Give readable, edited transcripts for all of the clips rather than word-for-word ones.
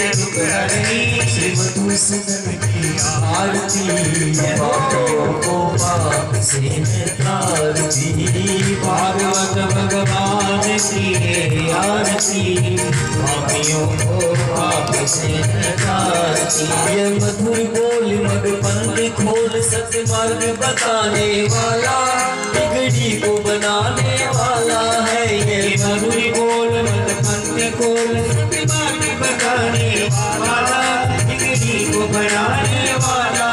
दुख हरणी श्री मधुसूदन की आरती पापियों को पाप से तारती भागवत भगवान की आरती पापियों को पाप से तारती ये मधुर बोल मग पंथ खोल सत्य मार्ग बताने वाला बिगड़ी को बनाने वाला है ये मधुर बोल मग पंथ खोल सत्य मार्ग बताने वाला बिगड़ी को बनाने वाला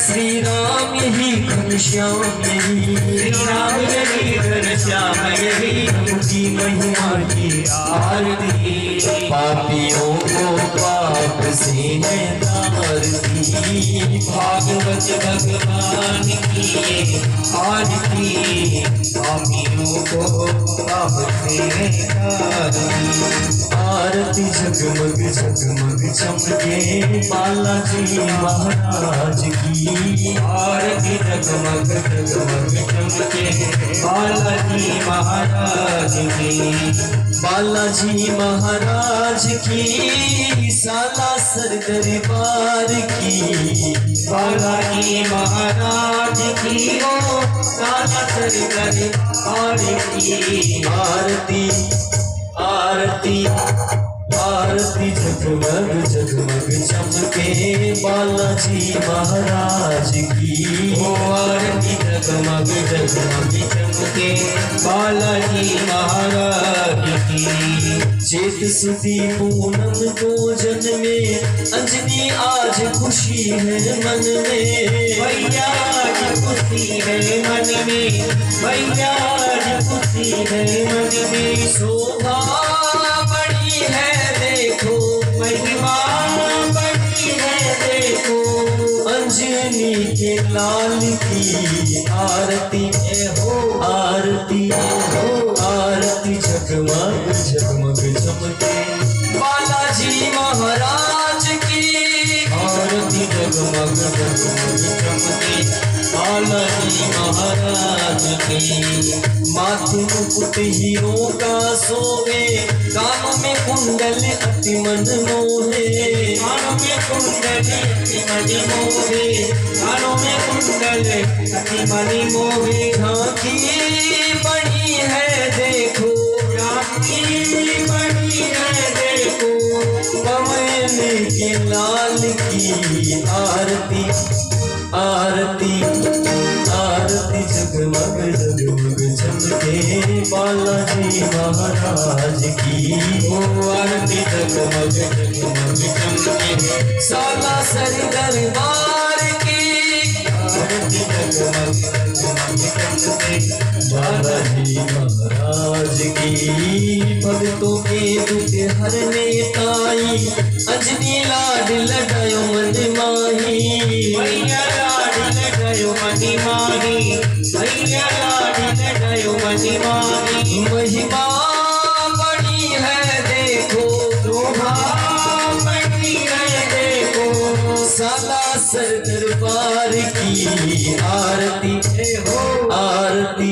श्री राम यही घनश्याम यही श्री राम यही घनश्याम यही उनकी महिमा की आरती पापियों को पाप से है तारती भागवत भगवान की आरती पापियों को पाप से है तारती आरती जगमग जगमग चमके बालाजी महाराज की आरती जगमग जगमग चमके बालाजी महाराज की बालाजी महाराज की सालासर दरबार की बालाजी महाराज की ओ सालासर दरबार की आरती आरती आरती जगमग जगमग चमके बालाजी महाराज की ओ आरती जगमग जगमग चमके बालाजी महाराज की चेत सुधी पूनम भोजन में अंजनी आज खुशी है मन में भैया आज खुशी है मन में भैया आज खुशी है मन में शोभा बड़ी है देखो महिमा बड़ी है देखो अंजनी के लाल की आरती हो आरती हो आरती जगमग जगमग चमके बालाजी महाराज की आरती जगमग जगमग चमके बालाजी महाराज की माथे मुकुट हीरों का सोवे कानों में कुंडल अति मन मोहे कानों में कुंडल अति मणि मोहे कानों में कुंडल अति मणि मोहे झांकी बड़ी है देखो झांकी बड़ी है देखो कमल के लाल की आरती आरती आरती जगमग जगमग चमके बालाजी महाराज की ओ आरती जगमग जगमग चमके सालासर दरबार की आरती जगमग जगमग चमके बालाजी महाराज की भक्तों के दुख हरने ताई अंजनी लाड लगायो मन माही भैया लाड लगायो मनी माही भैया लाड लगायो मनी माही महिमा बड़ी है देखो शोभा बड़ी है देखो सालासर दरबार की आरती हो आरती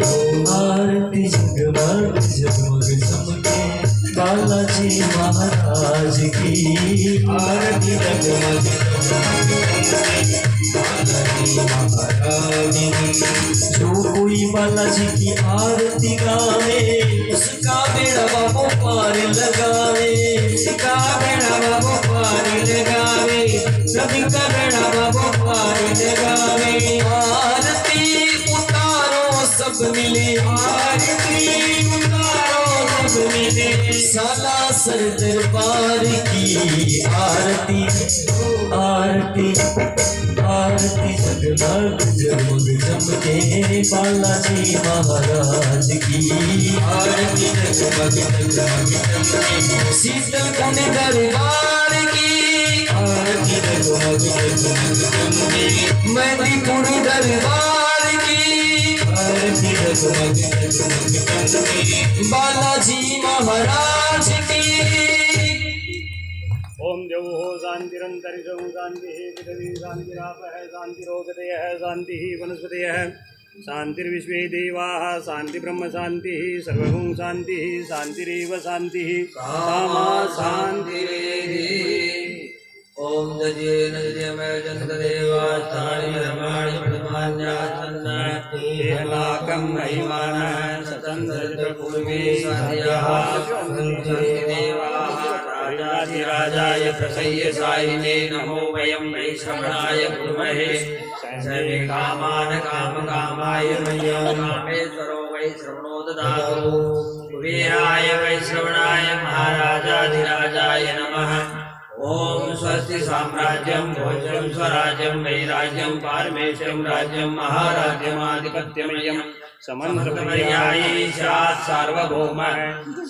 हो आरती जगमग जगमग चमके बालाजी महाराज की आरती जगमग बालाजी महाराज की जो कोई बालाजी की आरती गावे उसका बेड़ा बाबू पार लगावे उसका बेड़ा बाबू पार लगावे सभी का बेड़ा बाबू पार लगावे आरती उतारो सब मिले आरती उतारो सब मिले सालासर दरबार की आरती आरती आरती जगमग जगमग चमके बालाजी महाराज की आरती जगमग जगमग चमके शीतल कुंड दरबार की आरती जगमग जगमग चमके मेहंदीपुर दरबार की आरती जगमग जगमग चमके बालाजी महाराज की ओम देव हो शांतिरंतरिक्षं शांति विदधि शांतिरापः शांतिरोगतयः शांति वनस्पतयः शान्तिर्विश्वे देवाः शान्ति ब्रह्म शान्तिः सर्वभूम शान्तिः शान्तिरेव शान्तिः सामा शान्तिरेधि। ओम जजेन जयमय जन्तदेवास्तानि धर्माणि प्रथमान्यासन्नाकं महिमानः सतन्त्रपूर्वे स्वाध्याः देवाः राजाधिराजाय प्रसह्य साहिने नमो वयं वै श्रवणाय कुर्महे सर्वे कामान् कामकामाय मह्यं कामेश्वरो वै श्रवणो ददातु कुबेराय वै श्रवणाय महाराजाधिराजाय नमः। ओम स्वस्ति साम्राज्यं भोज्यं स्वराज्यं वैराज्यं पारमेश्वरं राज्यं महाराज्यमाधिपत्यमयं समन्त्रपर्यायी स्यात् सार्वभौमः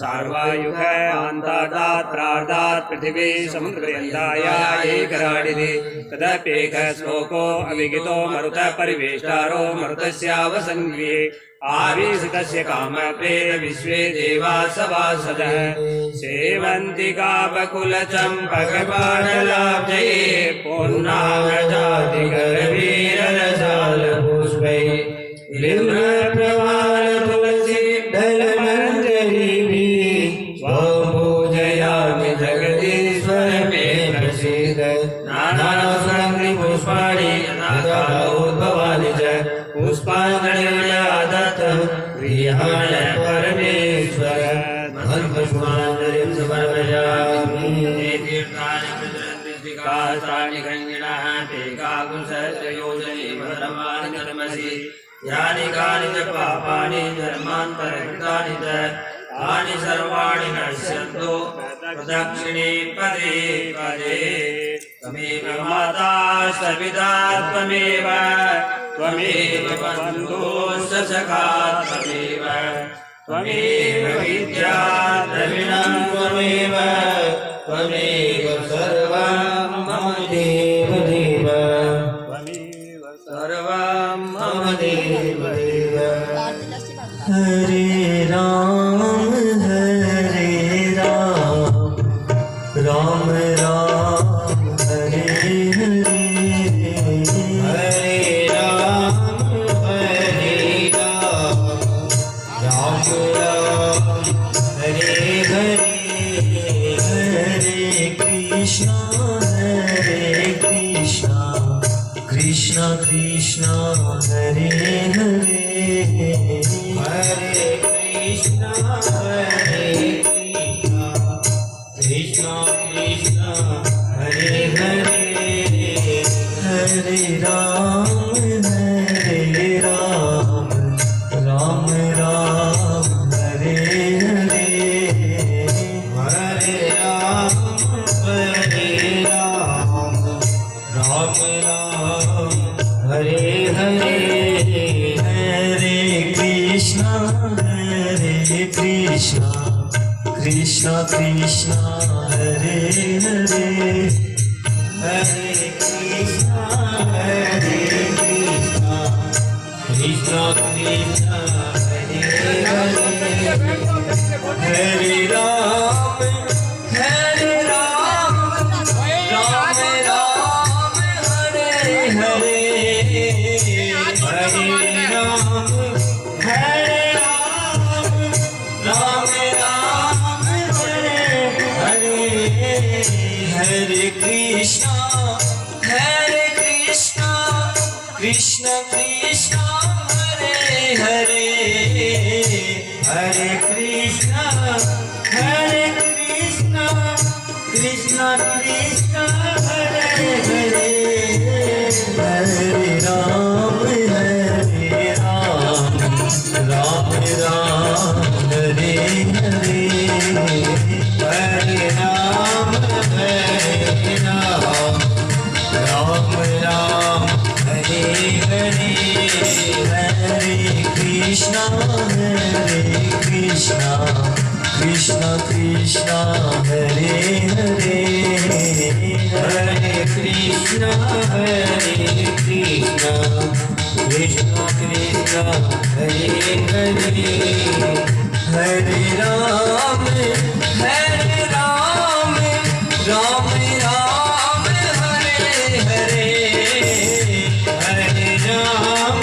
सार्वायुः अन्तादात् प्रार्दात् पृथिवी समुद्रपर्यन्ताय एकराडिति तदप्येकः श्लोको अविगितो मरुतः परिवेष्टारो मरुतस्यावसङ्गृहे आविष्टस्य कामप्रेत विश्वे देवा सभासदः सेवन्ति कापकुलचम्पकपाणलाब्धये पूर्णागजातिकरवीररसालपुष्पैः विलम्बप्रवालतुलसीदलमञ्जरीभिः स्वं पूजयामि जगदीश्वर मे प्रसीद। नानासुगन्धिपुष्पाणि यथाकालोद्भवानि च पुष्पाञ्जलिर्यादत् गृहाण परमेश्वर महत्पुष्पाञ्जलिं समर्पयामि। तीर्थानि प्रचरन्ति विकासानि गङ्गिणः ते काकुशयोजने भद्रमाणि कर्मसि यानि कानि च पापानि धर्मान्तरकृतानि च तानि सर्वाणि नश्यन्तो प्रदक्षिणे पदे पदे। त्वमेव माता सविता त्वमेव त्वमेव बन्धुश्च सखा त्वमेव त्वमेव विद्या द्रविणं त्वमेव त्वमेव सर्वं मम देव देव त्वमेव सर्वं मम देव देव। हरे Ram Ram Ram Hare Hare Hare Ram Ram Ram Hare Hare Hare Krishna Krishna Krishna Hare Hare Hare Krishna Krishna Krishna Hare Hare Hare Ram Ram Ram Hare Hare Hare Ram Ram Ram Hare Hare Hare Krishna Krishna Krishna Hare Hare Hare Krishna Krishna Krishna Hare Hare Hare Ram Ram Ram Hare Hare Hare Ram Ram Hare Hare Hare Krishna Krishna Krishna Hare Hare Hare Krishna Krishna Krishna Hare Hare Hare Ram Ram Ram Hare Hare Hare Ram Ram Ram Hare Hare Hare Krishna Krishna Krishna Hare Hare Hare Krishna Krishna Krishna Hare Hare Hare Ram Ram Ram Hare Hare Hare Ram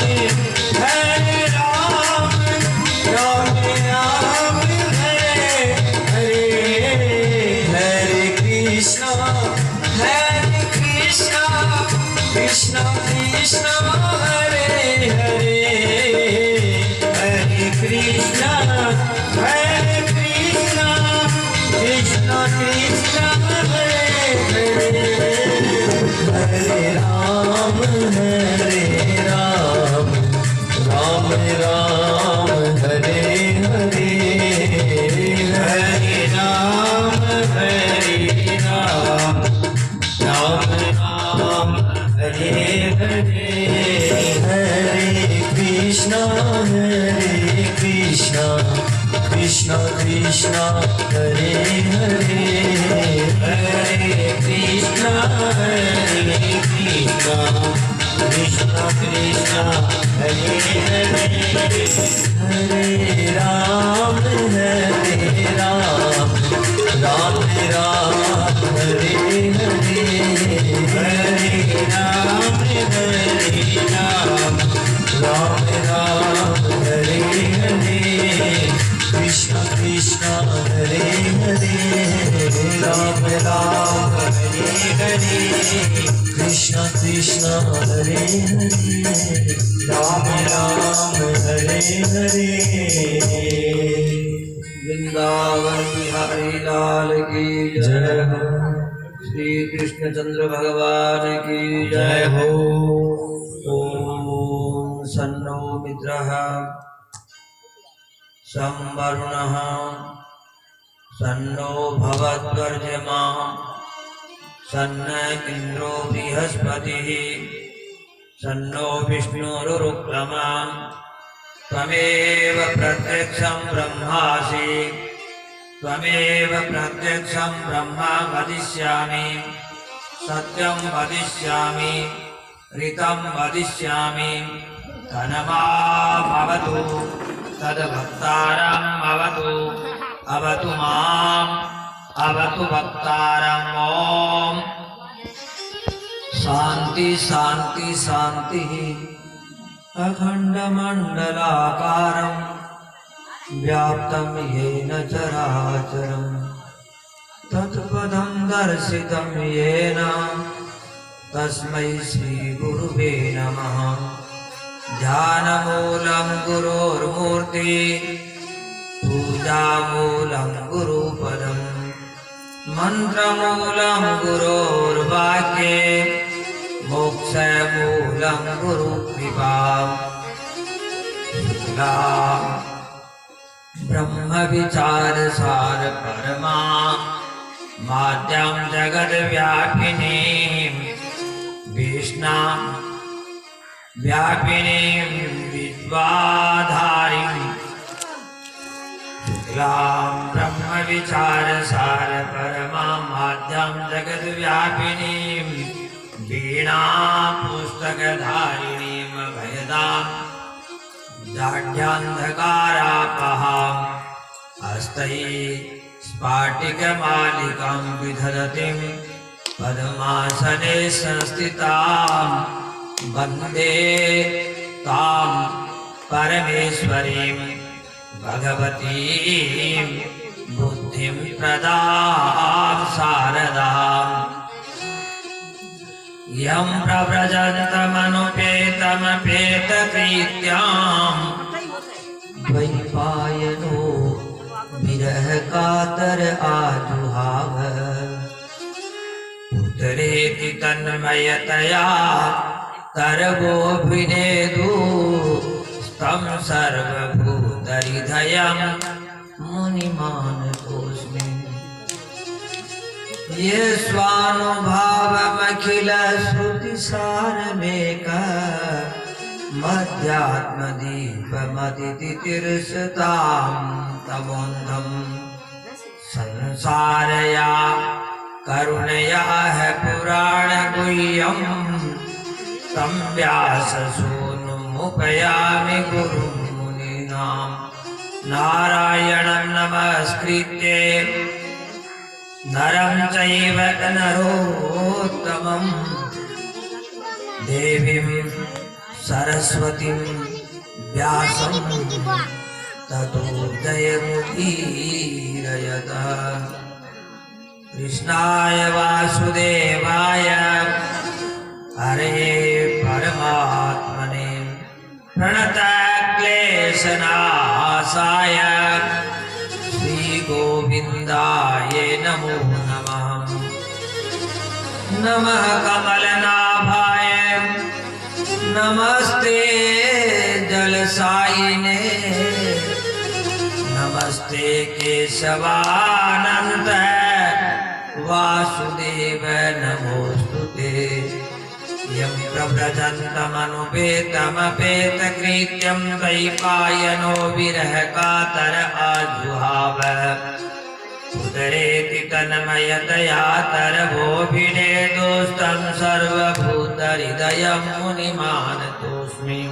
Krishna Hare Krishna Krishna Krishna Hare Hare Hare Krishna Krishna Krishna Hare Hare Hare Ram Ram Ram Hare Hare Hare Ram Ram Ram Hare Hare Krishna Krishna Hare Hare Ram Ram Hare Hare Krishna Krishna Hare Hare Ram Ram Hare Hare Vrindavan Bihari लाल की जय हो। श्री कृष्ण चंद्र भगवान की जय हो। ओम सन्नो मित्रः सं वरुणः सन्नो भवद्वर्जमा सन्न इंद्रो बृहस्पतिः सन्नो विष्णुरुक्रमा त्वमेव प्रत्यक्षं ब्रह्मासि त्वमेव प्रत्यक्षं ब्रह्म वदिष्यामि सत्यं वदिष्यामि ऋतं वदिष्यामि तन्मामवतु तद्भक्तारम् अवतु अवतु माम् अवतु भक्तारम्। ॐ शान्ति शान्ति शान्तिः। अखण्डमण्डलाकारं व्याप्तं येन चराचरं तत्पदं दर्शितं येन तस्मै श्रीगुरुवे नमः। ध्यानमूलं गुरोर्मूर्ति पूजामूलं गुरुपदं मन्त्रमूलं गुरोर्वाक्ये मोक्षमूलं गुरुकृपा। ब्रह्मविचारसार परमा माद्यं जगद्व्यापिनीं विष्णां व्यापिनीं विद्वाधारीं शुक्लां ब्रह्मविचारसार परमा माद्यं जगद्व्यापिनीं वीणा पुस्तकधारिणीं भयदां दाढ्यान्धकारापहाम् हस्तैः स्फाटिकमालिकां विदधतीं पद्मासने संस्थितां वन्दे तां परमेश्वरीं भगवतीं बुद्धिं प्रदां शारदाम्। यं प्रव्रजन्तमनुपेतमपेतकृत्याम् द्वैपायनो विरह कातर आजुहाव पुत्रेति तन्मयतया तरवोऽभिनेदु तं सर्वभूतहृदयं मुनिमानतोऽस्मि। ये स्वानुभावमखिलश्रुतिसारमेक मध्यात्मदीपमदितितिर्षतां तमोन्धं संसारया करुणया पुराणगुह्यं तं व्याससूनुमुपयामि गुरुं मुनीनां। नारायणं नमस्कृत्य नरं चैव नरोत्तमं देवीं सरस्वतीं व्यासं ततो जयमुदीरयत। कृष्णाय वासुदेवाय हरे परमात्मने प्रणतक्लेशनाशाय श्रीगोविन्दाय नमो नमः। नमः कमलनाभाय नमस्ते जलसायिने नमस्ते केशवानन्द वासुदेव नमोस्तुते। यं प्रव्रजन्तमनुपेतमपेतकृत्यं द्वैपायनो विरहकातर आजुहाव उदरेति तन्मयतया तरवोभिने दोस्तं सर्वभूतहृदयं मुनिमानतोऽस्मि।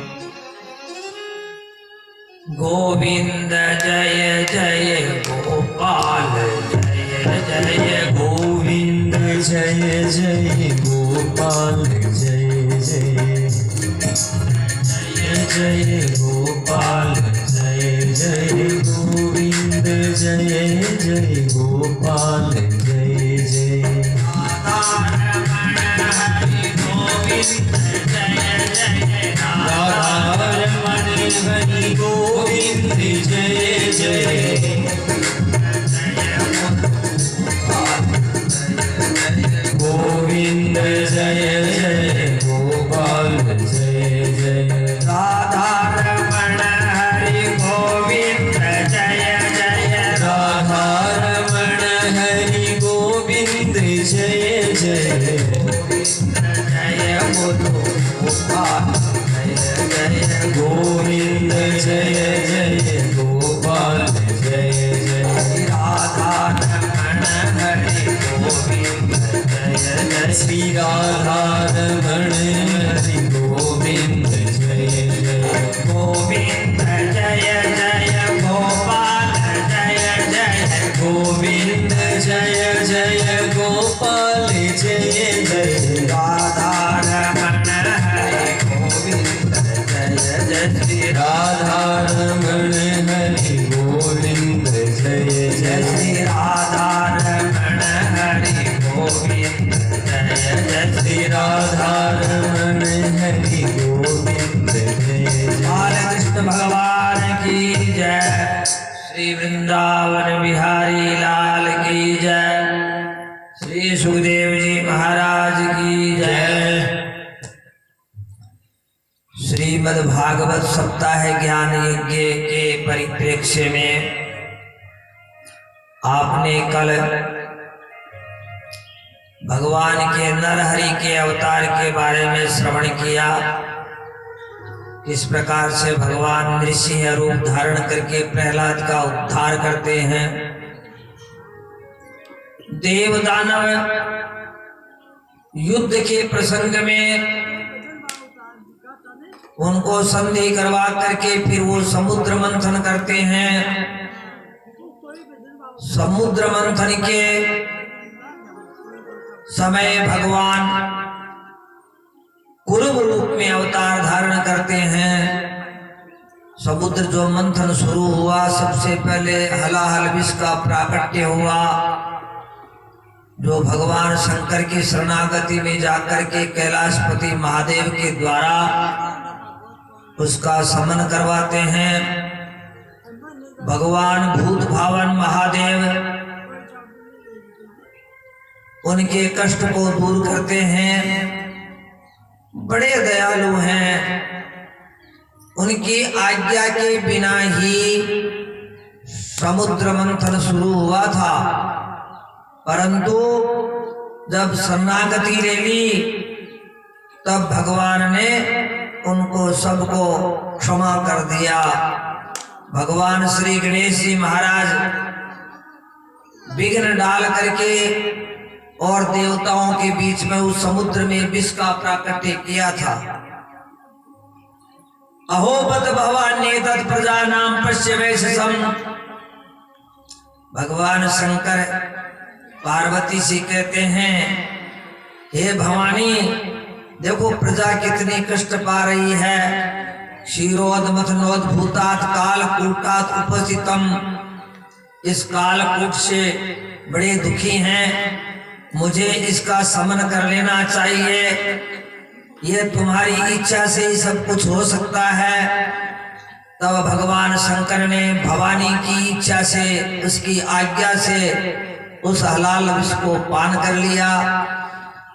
गोविंद जय जय गोपाल जय जय गोविंद जय जय गोपाल जय जय जय जय गोपाल जय जय गोविंद जय जय गोपाल जय जय राधारमण हरि गोविंद जय जय गोविंद जय जय गोपाल जय जय राधारमण हरि गोविंद जय जय राधारमण हरि गोविंद जय जय जय बोलो गोपाल जय जय गोविंद जय जय गोपाल जय जय राधारमण हरि गोविंद जय जय श्री राधारमण हरि गोविंद जय जय गोविंद जय जय गोपाल जय जय गोविंद जय जय गोपाल जय जय राधारमण हरि गोविंद जय जय श्री राधारमण हरि गोविंद जय जय श्री राधारमण हरि गोविंद जय जय श्री राधारमण हरि गोविंद जय जय बालकृष्ण भगवान की जय श्री वृंदावन बिहारी लाल की जय श्री सुखदेव जी महाराज की जय। श्रीमद् भागवत सप्ताह ज्ञान यज्ञ के परिप्रेक्ष्य में आपने कल भगवान के नरहरि के अवतार के बारे में श्रवण किया। किस प्रकार से भगवान नृसिंह रूप धारण करके प्रहलाद का उद्धार करते हैं। देव दानव युद्ध के प्रसंग में उनको संधि करवा करके फिर वो समुद्र मंथन करते हैं। समुद्र मंथन के समय भगवान कुरुब रूप में अवतार धारण करते हैं। समुद्र जो मंथन शुरू हुआ, सबसे पहले हलाहल विष का प्राकट्य हुआ, जो भगवान शंकर की शरणागति में जाकर के कैलाशपति महादेव के द्वारा उसका समन करवाते हैं। भगवान भूत भावन महादेव उनके कष्ट को दूर करते हैं। बड़े दयालु हैं। उनकी आज्ञा के बिना ही समुद्र मंथन शुरू हुआ था, परंतु जब शरणागति ले ली तब भगवान ने उनको सबको क्षमा कर दिया। भगवान श्री गणेश जी महाराज विघ्न डाल करके और देवताओं के बीच में उस समुद्र में विष का प्राकट्य किया था। अहोबत भवान्ये तत् प्रजानां पश्यवेशसम्। भगवान शंकर पार्वती से कहते हैं, हे भवानी, देखो प्रजा कितनी कष्ट पा रही है। क्षीरोद मथनोद भूतात कालकूटात उपस्थितम। इस कालकूट से बड़े दुखी हैं, मुझे इसका समन कर लेना चाहिए। यह तुम्हारी इच्छा से ही सब कुछ हो सकता है। तब भगवान शंकर ने भवानी की इच्छा से, उसकी आज्ञा से उस हलाल विष को पान कर लिया।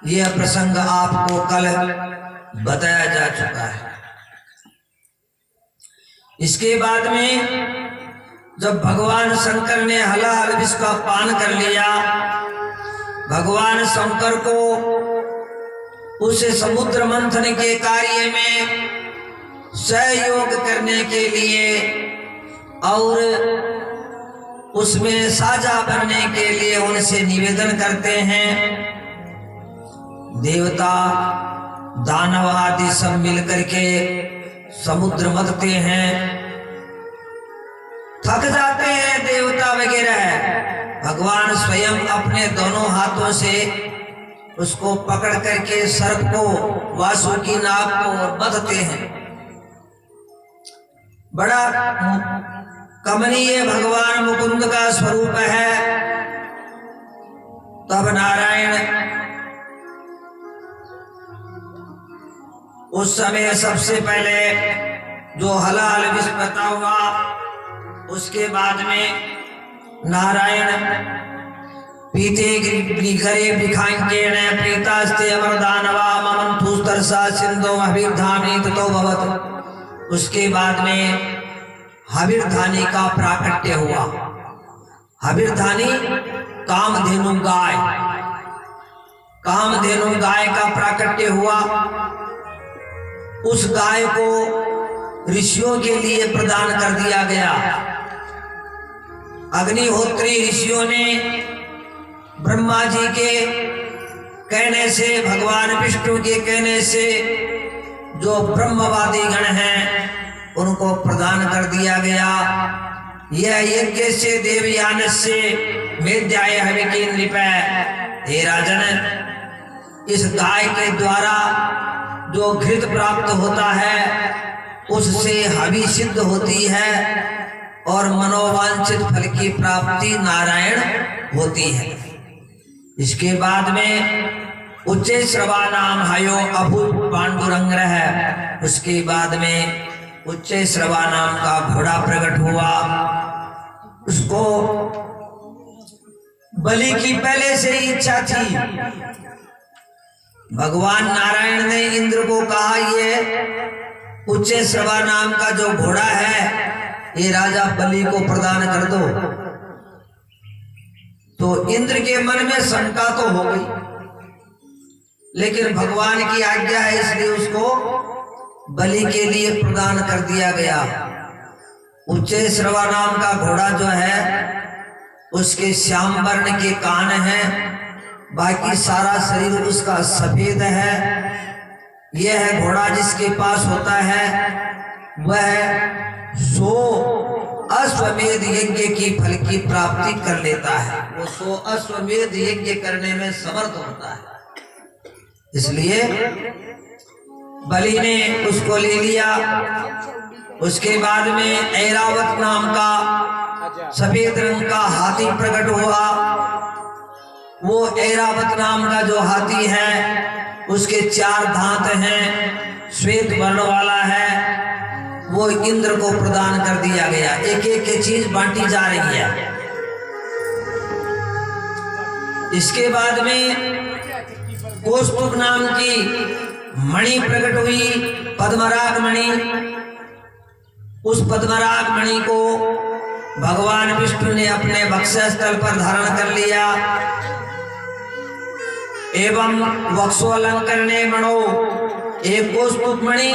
यह प्रसंग आपको कल बताया जा चुका है। इसके बाद में जब भगवान शंकर ने हलाल विष का पान कर लिया, भगवान शंकर को उस समुद्र मंथन के कार्य में सहयोग करने के लिए और उसमें साझा बनने के लिए उनसे निवेदन करते हैं। देवता दानव आदि सब मिलकर के समुद्र मथते हैं, थक जाते हैं देवता वगैरह। भगवान स्वयं अपने दोनों हाथों से उसको पकड़ करके सर्प को, वासुकी नाग को बंधते हैं। बड़ा कमनीय भगवान मुकुंद का स्वरूप है। तब नारायण उस समय सबसे पहले जो हलाल विष बता हुआ, उसके बाद में नारायण पीते घरे विखांकेण प्रीतास्ते अमरदानवा ममंथुस्तरसा सिंधो अभिर्धामी ततो भवत। उसके बाद में हविर्धानी का प्राकट्य हुआ। हविर्धानी कामधेनु गाय, कामधेनु गाय का प्राकट्य हुआ। उस गाय को ऋषियों के लिए प्रदान कर दिया गया। अग्निहोत्री ऋषियों ने ब्रह्मा जी के कहने से, भगवान विष्णु के कहने से जो ब्रह्मवादी गण हैं उनको प्रदान कर दिया गया। यह यज्ञ से देवयान से मेध्याय हविकी नृपै। हे राजन, इस गाय के द्वारा जो घृत प्राप्त होता है उससे हवि सिद्ध होती है और मनोवांछित फल की प्राप्ति नारायण होती है। इसके बाद में उच्चे श्रवा नाम हयो अभूत पांडुरंग है। उसके बाद में उच्चे श्रवा नाम का घोड़ा प्रकट हुआ। उसको बलि की पहले से ही इच्छा थी। भगवान नारायण ने इंद्र को कहा, ये उच्चे श्रवा नाम का जो घोड़ा है ये राजा बलि को प्रदान कर दो। तो इंद्र के मन में शंका तो हो गई, लेकिन भगवान की आज्ञा है इसलिए उसको बलि के लिए प्रदान कर दिया गया। उच्चे श्रवा नाम का घोड़ा जो है उसके श्याम वर्ण के कान हैं, बाकी सारा शरीर उसका सफेद है। यह है घोड़ा जिसके पास होता है वह 100 अश्वमेध यज्ञ की फल की प्राप्ति कर लेता है। वो 100 अश्वमेध यज्ञ करने में समर्थ होता है। इसलिए बलि ने उसको ले लिया। उसके बाद में ऐरावत नाम का सफेद रंग का हाथी प्रकट हुआ। वो ऐरावत नाम का जो हाथी है उसके 4 दांत हैं, श्वेत वर्ण वाला है। वो इंद्र को प्रदान कर दिया गया। एक एक चीज बांटी जा रही है। इसके बाद में कौस्तुभ नाम की मणि प्रकट हुई, पद्मराग मणि। उस पद्मराग मणि को भगवान विष्णु ने अपने वक्षस्थल पर धारण कर लिया। एवं वक्षोलंकरणे मणो, एक कौस्तुभ मणि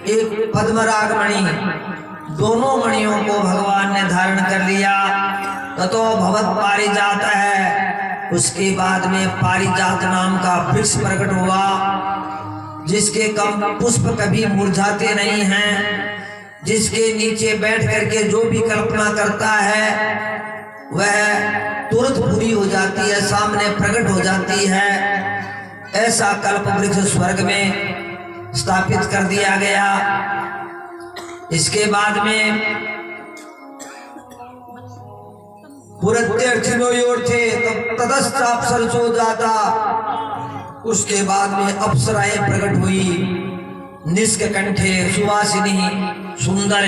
एक पद्मराग मणि, दोनों मणियों को भगवान ने धारण कर लिया। ततो भवत पारिजात है। उसके बाद में पारिजात नाम का वृक्ष प्रकट हुआ जिसके कम पुष्प कभी मुरझाते नहीं हैं, जिसके नीचे बैठ करके जो भी कल्पना करता है वह तुरंत पूरी हो जाती है, सामने प्रकट हो जाती है। ऐसा कल्प वृक्ष स्वर्ग में स्थापित कर दिया गया। इसके बाद में तदस्त्राप्सरसो जाता। उसके बाद में अप्सराएं प्रकट हुई, निष्क कंठे, सुवासिनी, सुंदर,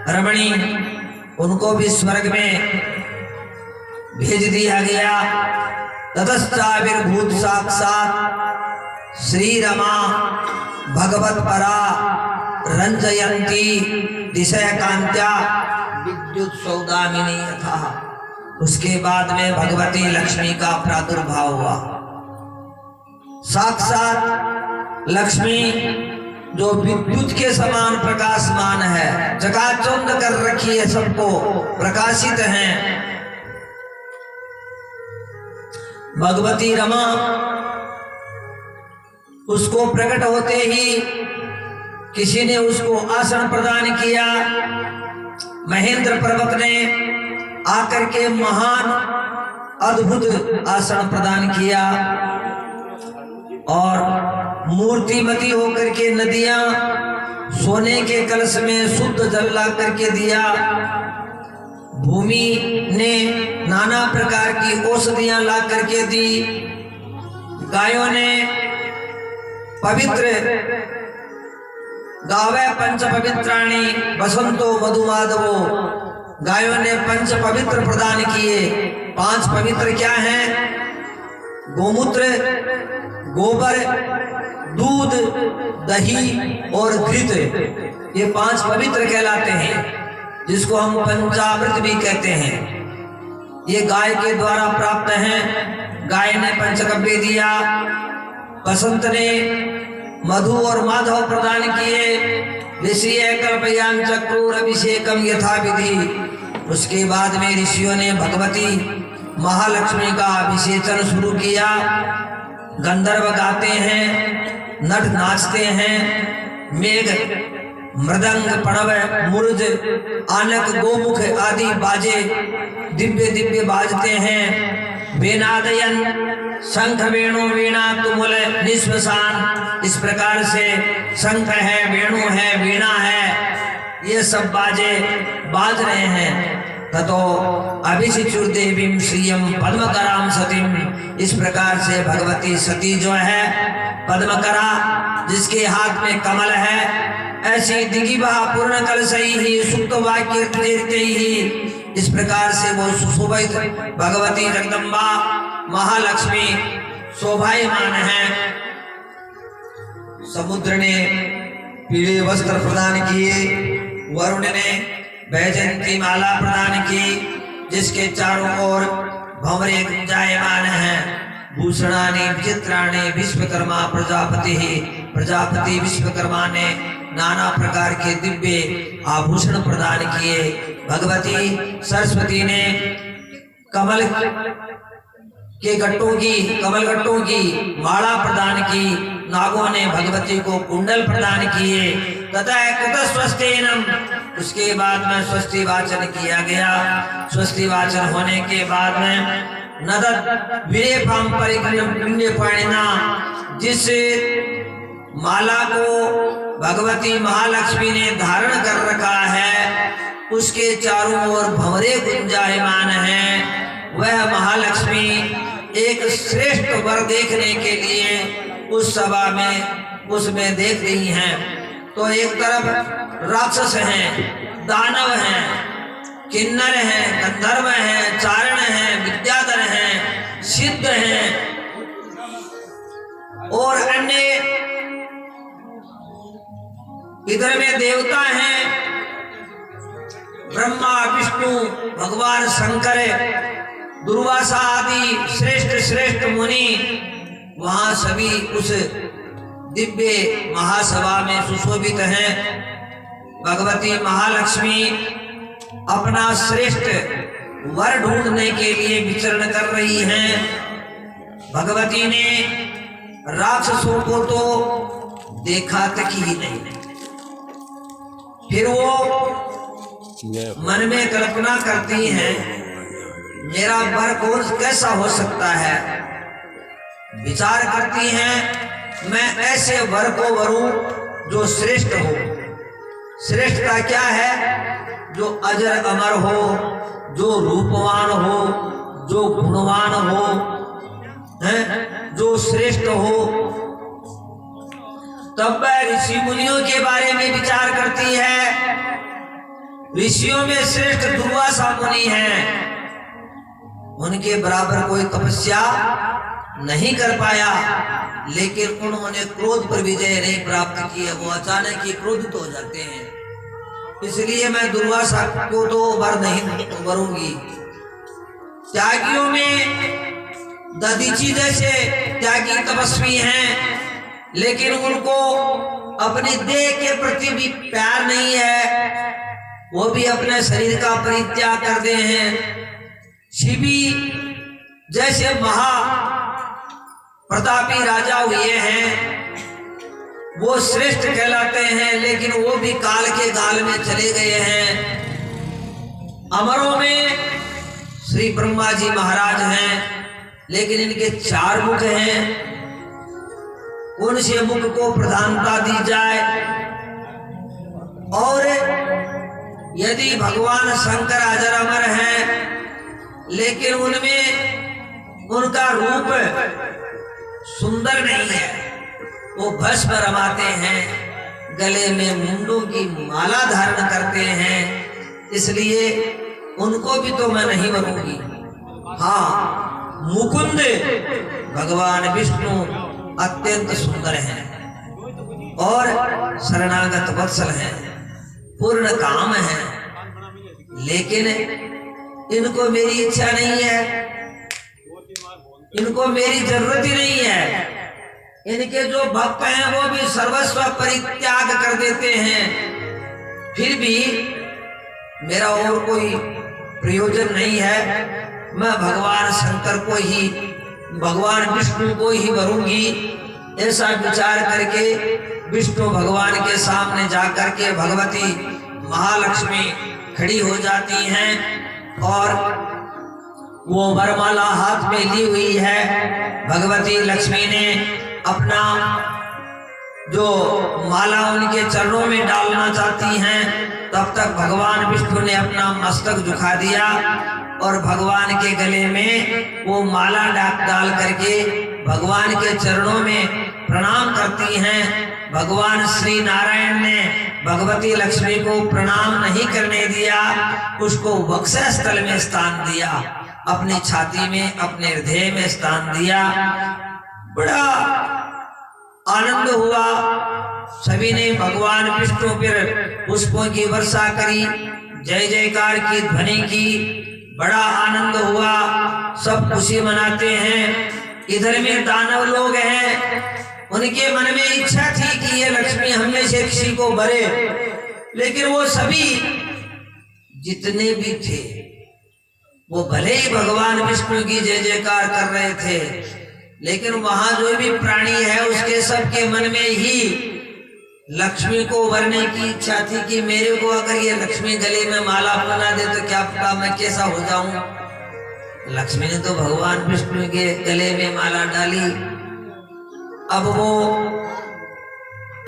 रमणी। उनको भी स्वर्ग में भेज दिया गया। ततश्चाविर्भूत साक्षात श्री रमा भगवत परा रंजयंती दिशय कांत्या विद्युत सौदामिनी यथा। उसके बाद में भगवती लक्ष्मी का प्रादुर्भाव हुआ। साक्षात लक्ष्मी जो विद्युत के समान प्रकाशमान है, चकाचौंध कर रखी है, सबको प्रकाशित हैं। भगवती रमा उसको प्रकट होते ही किसी ने उसको आसन प्रदान किया। महेंद्र पर्वत ने आकर के महान अद्भुत आसन प्रदान किया और मूर्तिमती होकर के नदियां सोने के कलश में शुद्ध जल ला करके दिया। भूमि ने नाना प्रकार की औषधियां ला करके दी। गायों ने पवित्र गावे पंच पवित्राणी बसंतो मधुमाधवो, गायों ने पंच पवित्र प्रदान किए। 5 पवित्र क्या हैं? गोमूत्र, गोबर, दूध, दही और घृत, ये 5 पवित्र कहलाते हैं, जिसको हम पंचामृत भी कहते हैं। ये गाय के द्वारा प्राप्त हैं। गाय ने पंचगव्य दिया, बसंत ने मधु और माधव प्रदान किए। ऋषि कल्पयान चक्रूर अभिषेकम यथा विधि। उसके बाद में ऋषियों ने भगवती महालक्ष्मी का अभिषेचन शुरू किया। गंधर्व गाते हैं, नट नाचते हैं, मेघ, मृदंग, पणव, मुर्ज, आनक, गोमुख आदि बाजे दिव्य दिव्य बाजते हैं। वेनादयन शंख, वेणु, वीणा, तुमुल, निश्वसान, इस प्रकार से शंख है, वेणु है, वीणा है, ये सब बाजे बाज रहे हैं। ततो अभिषिचुर्देवीं श्रियं पद्मकरां सतीं, इस प्रकार से भगवती सती जो है पद्मकरा, जिसके हाथ में कमल है, ऐसी दिगिभा पूर्ण कलशई ही सुप्त वाक्य ही, इस प्रकार से वो सुशोभित भगवती जगदम्बा महालक्ष्मी शोभायमान है। समुद्र ने पीले वस्त्र प्रदान किए, वरुण ने वैजयंती माला प्रदान की, जिसके चारों ओर भंवरे गुंजायमान हैं। भूषणानि विचित्राणि विश्वकर्मा प्रजापति ही, प्रजापति विश्वकर्मा ने नाना प्रकार के दिव्य आभूषण प्रदान किए। भगवती सरस्वती ने कमल के गट्टों की, कमल गट्टों की माला प्रदान की। नागों ने भगवती को कुंडल प्रदान किए। तथा कुतस्वस्तेनम, उसके बाद में स्वस्ति वाचन किया गया। स्वस्ति वाचन होने के बाद में नदत विरेफाम परिग्रहणा, जिस माला को भगवती महालक्ष्मी ने धारण कर रखा है, उसके चारों ओर भंवरे गुंजायमान हैं। वह महालक्ष्मी एक श्रेष्ठ वर देखने के लिए उस सभा में उसमें देख रही हैं। तो एक तरफ राक्षस हैं, दानव हैं, किन्नर हैं, गंधर्व हैं, चारण हैं, विद्याधर हैं, सिद्ध हैं और अन्य इधर में देवता हैं, ब्रह्मा, विष्णु, भगवान शंकर, दुर्वासा आदि श्रेष्ठ श्रेष्ठ मुनि वहां सभी उस दिव्य महासभा में सुशोभित हैं। भगवती महालक्ष्मी अपना श्रेष्ठ वर ढूंढने के लिए विचरण कर रही हैं। भगवती ने राक्षसों को तो देखा तक ही नहीं। फिर वो मन में कल्पना करती हैं, मेरा वर कौन कैसा हो सकता है। विचार करती हैं, मैं ऐसे वर को वरूं जो श्रेष्ठ हो। श्रेष्ठता क्या है? जो अजर अमर हो, जो रूपवान हो, जो गुणवान हो, हैं, जो श्रेष्ठ हो। तब वह ऋषि मुनियों के बारे में विचार करती है। ऋषियों में श्रेष्ठ दुर्वासा मुनि हैं। उनके बराबर कोई तपस्या नहीं कर पाया, लेकिन उन्होंने क्रोध पर विजय नहीं प्राप्त की है। वो अचानक ही क्रोधित हो जाते हैं। इसलिए मैं दुर्वासा को तो वर नहीं वरूंगी। त्यागियों में दधीची जैसे त्यागी तपस्वी हैं, लेकिन उनको अपनी देह के प्रति भी प्यार नहीं है, वो भी अपने शरीर का परित्याग करते हैं। शिवी जैसे महा प्रतापी राजा हुए हैं, वो श्रेष्ठ कहलाते हैं, लेकिन वो भी काल के गाल में चले गए हैं। अमरों में श्री ब्रह्मा जी महाराज हैं, लेकिन इनके 4 मुख हैं, उनसे मुख को प्रधानता दी जाए। और यदि भगवान शंकर अजर अमर हैं, लेकिन उनमें उनका रूप सुंदर नहीं है, वो भस्म रमाते हैं, गले में मुंडों की माला धारण करते हैं, इसलिए उनको भी तो मैं नहीं बनूंगी। हाँ, मुकुंद भगवान विष्णु अत्यंत सुंदर हैं और शरणागत वत्सल हैं, पूर्ण काम हैं, लेकिन इनको मेरी इच्छा नहीं है, इनको मेरी जरूरत ही नहीं है। इनके जो भक्त हैं वो भी सर्वस्व परित्याग कर देते हैं, फिर भी मेरा और कोई प्रयोजन नहीं है। मैं भगवान शंकर को ही, भगवान विष्णु को ही वरूंगी, ऐसा विचार करके विष्णु भगवान के सामने जाकर के भगवती महालक्ष्मी खड़ी हो जाती हैं और वो वरमाला हाथ में ली हुई है। भगवती लक्ष्मी ने अपना जो माला उनके चरणों में डालना चाहती हैं, तब तक भगवान विष्णु ने अपना मस्तक झुका दिया और भगवान के गले में वो माला डाल करके भगवान के चरणों में प्रणाम करती हैं। भगवान श्री नारायण ने भगवती लक्ष्मी को प्रणाम नहीं करने दिया, उसको वक्षस्थल स्थल में स्थान दिया, अपनी छाती में, अपने हृदय में स्थान दिया। बड़ा आनंद हुआ, सभी ने भगवान विष्णु पर पुष्पों की वर्षा करी, जय जयकार की ध्वनि की, बड़ा आनंद हुआ, सब खुशी मनाते हैं। इधर में दानव लोग हैं, उनके मन में इच्छा थी कि ये लक्ष्मी हमें से किसी को भरे, लेकिन वो सभी जितने भी थे वो भले ही भगवान विष्णु की जय जयकार कर रहे थे, लेकिन वहां जो भी प्राणी है उसके सबके मन में ही लक्ष्मी को भरने की इच्छा थी कि मेरे को अगर ये लक्ष्मी गले में माला बना दे तो क्या पता मैं कैसा हो जाऊं। लक्ष्मी ने तो भगवान विष्णु के गले में माला डाली। अब वो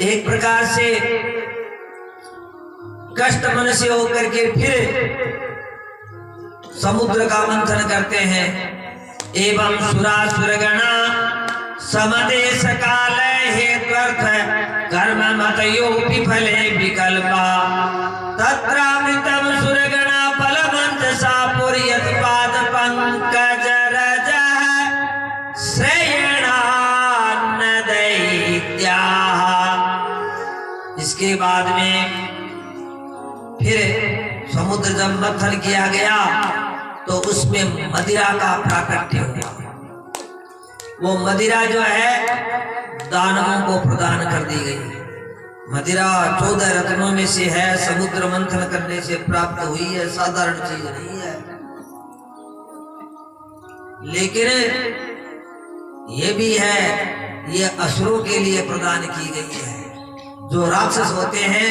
एक प्रकार से कष्ट मन से होकर के फिर समुद्र का मंथन करते हैं। एवं सुरासुरगणा समदेश काल हेत्वर्थ कर्म मतयो विफले विकल्पा तत्रामृतम सुरगणा फलमंत सापुर्यत पाद पंकज रजः श्रेयणान्न दैत्याः। इसके बाद में फिर समुद्र जब मंथन किया गया तो उसमें मदिरा का प्राकट्य हुआ। वो मदिरा जो है दानवों को प्रदान कर दी गई। मदिरा 14 रत्नों में से है, समुद्र मंथन करने से प्राप्त हुई है, साधारण चीज नहीं है। लेकिन ये भी है, ये असुरों के लिए प्रदान की गई है। जो राक्षस होते हैं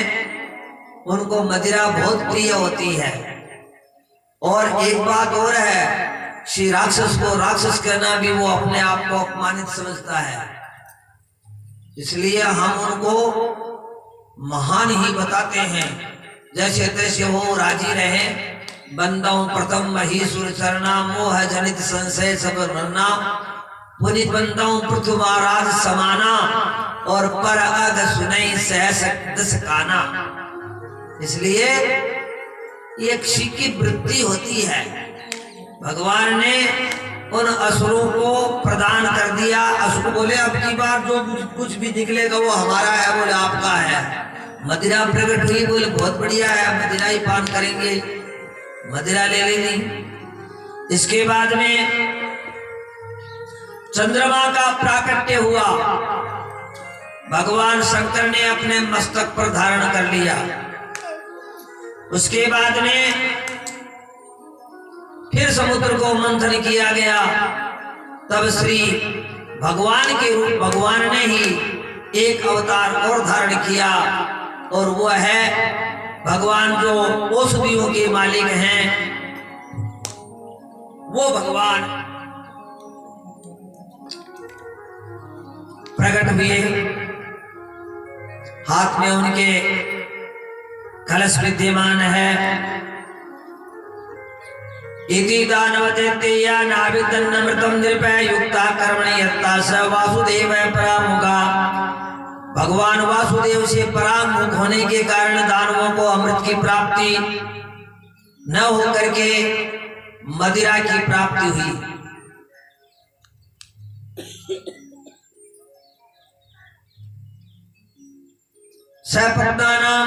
उनको मदिरा बहुत प्रिय होती है। और एक बात और है, श्री राक्षस को राक्षस कहना भी वो अपने आप को अपमानित समझता है, इसलिए हम उनको महान ही बताते हैं। जैसे तैसे वो राजी रहे। बंदों प्रथम महीसुर चरना मोह जनित संशय सब मरना पुनित बंदों पृथ्वी महाराज समाना और पर अग सुनई सहस दस काना। इसलिए एक की वृत्ति होती है। भगवान ने उन असुरों को प्रदान कर दिया। असुर बोले अब की बार जो कुछ भी निकलेगा वो हमारा है, बोले आपका है। मदिरा प्रकट हुई, बोले बहुत बढ़िया है, मदिरा ही पान करेंगे, मदिरा ले लेनी। इसके बाद में चंद्रमा का प्राकट्य हुआ, भगवान शंकर ने अपने मस्तक पर धारण कर लिया। उसके बाद में फिर समुद्र को मंथन किया गया। तब श्री भगवान के रूप भगवान ने ही एक अवतार और धारण किया, और वह है भगवान जो औषधियों के मालिक हैं, वो भगवान प्रकट हुए। हाथ में उनके कलश विद्यमान है। इति दानवतेया नाभितन्नमृतम नृपय युक्ता कर्मणि यत्ता स वासुदेव परामुखा। भगवान वासुदेव से परामुख होने के कारण दानवों को अमृत की प्राप्ति न होकर के मदिरा की प्राप्ति हुई। सपत्नानां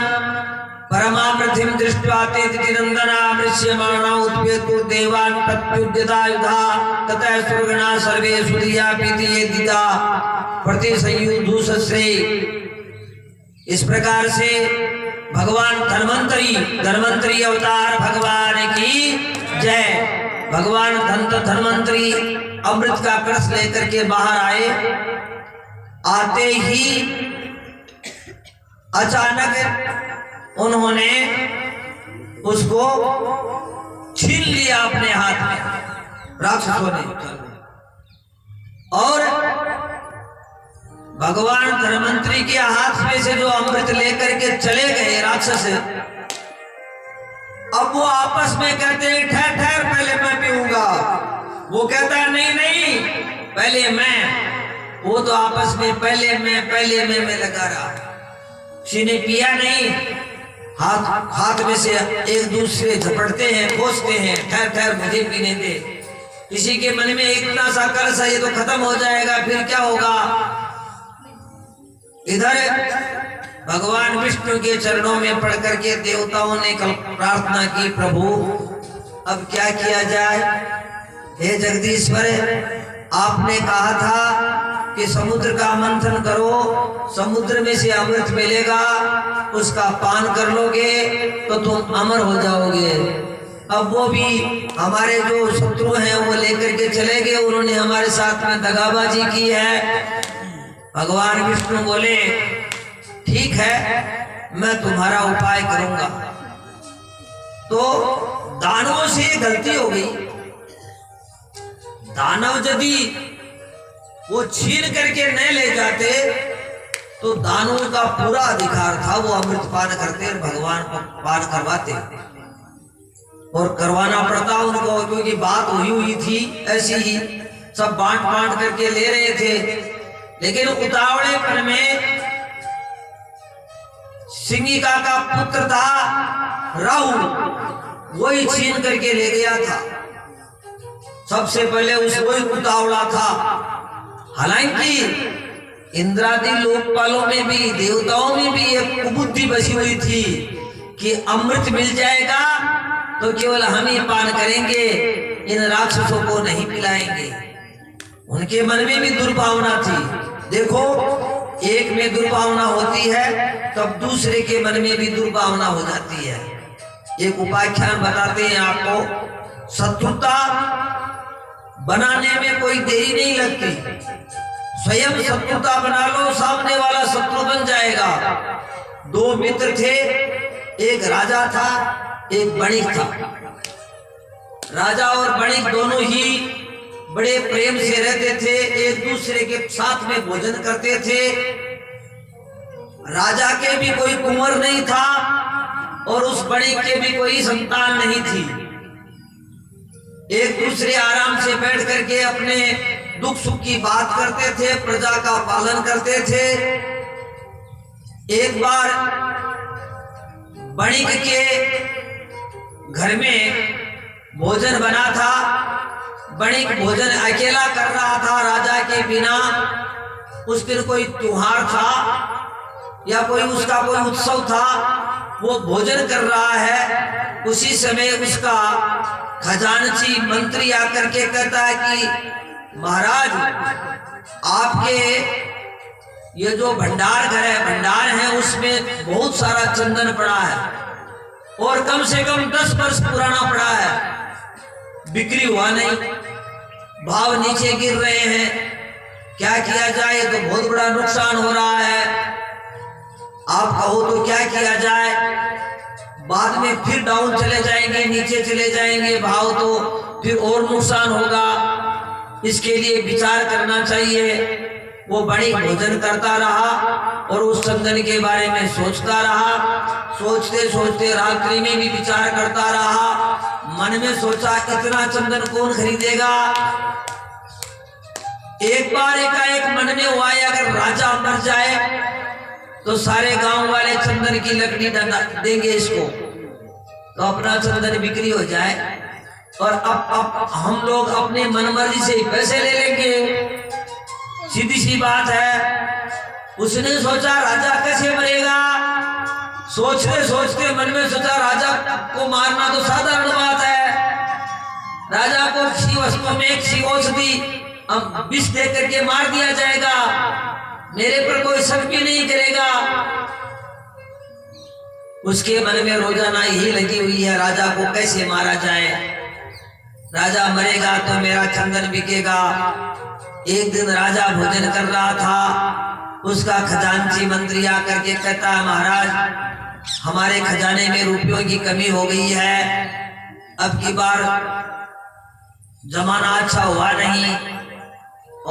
परमामृतिं दृष्ट्वा ते दितिनन्दना मृष्यमाणा उत्पेतु देवान् प्रत्युद्यतायुधा ततः सुरगणा सर्वे सुधिया पीति ये दिदा प्रतिसंयुधुसस्रे। इस प्रकार से भगवान धन्वंतरी अवतार भगवान की जय। भगवान धन्वंतरी अमृत का कलश लेकर के बाहर आए। आते ही अचानक उन्होंने उसको छीन लिया अपने हाथ में राक्षसों ने, और भगवान धन्वंतरी के हाथ में से जो अमृत लेकर के चले गए राक्षस, अब वो आपस में कहते हैं ठहर ठहर पहले मैं पीऊंगा। वो कहता है नहीं नहीं पहले मैं। वो तो आपस में पहले मैं लगा रहा। किसी ने पिया नहीं, हाथ में से एक दूसरे झपटते हैं, खोजते हैं, ठहर ठहर मुझे पीने दे। किसी के मन में इतना सा कलश है ये तो खत्म हो जाएगा, फिर क्या होगा। इधर भगवान विष्णु के चरणों में पड़ करके देवताओं ने कल प्रार्थना की, प्रभु अब क्या किया जाए। हे जगदीश्वर, आपने कहा था कि समुद्र का मंथन करो, समुद्र में से अमृत मिलेगा, उसका पान कर लोगे तो तुम अमर हो जाओगे। अब वो भी हमारे जो शत्रु हैं वो लेकर के चले गए, उन्होंने हमारे साथ में दगाबाजी की है। भगवान विष्णु बोले ठीक है मैं तुम्हारा उपाय करूंगा। तो दानवों से ये गलती हो गई। दानव यदि वो छीन करके न ले जाते तो दानवों का पूरा अधिकार था, वो अमृत पान करते और भगवान को पान करवाते, और करवाना पड़ता उनको, क्योंकि बात हुई थी ऐसी ही, सब बांट बांट करके ले रहे थे। लेकिन उतावलेपन में सिंगिका का पुत्र था राहु, वही छीन करके ले गया था। सबसे पहले उसको ही उतावला था। हालांकि इंद्रादि लोकपालों में भी, देवताओं में भी एक कुबुद्धि बसी हुई थी कि अमृत मिल जाएगा तो केवल हम ही पान करेंगे, इन राक्षसों को नहीं पिलाएंगे। उनके मन में भी दुर्भावना थी। देखो एक में दुर्भावना होती है तब दूसरे के मन में भी दुर्भावना हो जाती है। एक उपाख्यान बताते हैं आपको, शत्रुता बनाने में कोई देरी नहीं लगती। स्वयं शत्रुता बना लो, सामने वाला शत्रु बन जाएगा। दो मित्र थे, एक राजा था एक बणिक था। राजा और बणिक दोनों ही बड़े प्रेम से रहते थे, एक दूसरे के साथ में भोजन करते थे। राजा के भी कोई कुंवर नहीं था और उस बणिक के भी कोई संतान नहीं थी। एक दूसरे आराम से बैठ करके अपने दुख सुख की बात करते थे, प्रजा का पालन करते थे। एक बार बणिक के घर में भोजन बना था। बणिक भोजन अकेला कर रहा था राजा के बिना। उस दिन कोई त्योहार था या कोई उसका कोई उत्सव था, वो भोजन कर रहा है। उसी समय उसका खजांची मंत्री आकर के कहता है कि महाराज आपके ये जो भंडार घर है, भंडार है, उसमें बहुत सारा चंदन पड़ा है और कम से कम 10 वर्ष पुराना पड़ा है, बिक्री हुआ नहीं, भाव नीचे गिर रहे हैं, क्या किया जाए? तो बहुत बड़ा नुकसान हो रहा है। आप कहो तो क्या किया जाए? बाद में फिर डाउन चले जाएंगे, नीचे चले जाएंगे भाव, तो फिर और नुकसान होगा। इसके लिए विचार करना चाहिए। वो बड़ी भोजन करता रहा और उस चंदन के बारे में सोचता रहा। सोचते सोचते रात्रि में भी विचार करता रहा। मन में सोचा इतना चंदन कौन खरीदेगा। एक बार एकाएक मन में हुआ अगर राजा मर जाए तो सारे गांव वाले चंदन की लकड़ी देंगे इसको, तो अपना चंदन बिक्री हो जाए और अब हम लोग अपने मनमर्जी से पैसे ले लेंगे। सीधी सी बात है। उसने सोचा राजा कैसे मरेगा। सोचते सोचते मन में सोचा राजा को मारना तो साधारण बात है। राजा को किसी वस्तु में किसी औषधि विष दे करके मार दिया जाएगा, मेरे पर कोई शक भी नहीं करेगा। उसके मन में रोजाना यही लगी हुई है, राजा को कैसे मारा जाए। राजा मरेगा तो मेरा चंदन बिकेगा। एक दिन राजा भोजन कर रहा था, उसका खजांची मंत्री आकर के कहता है, महाराज हमारे खजाने में रुपयों की कमी हो गई है, अब की बार जमाना अच्छा हुआ नहीं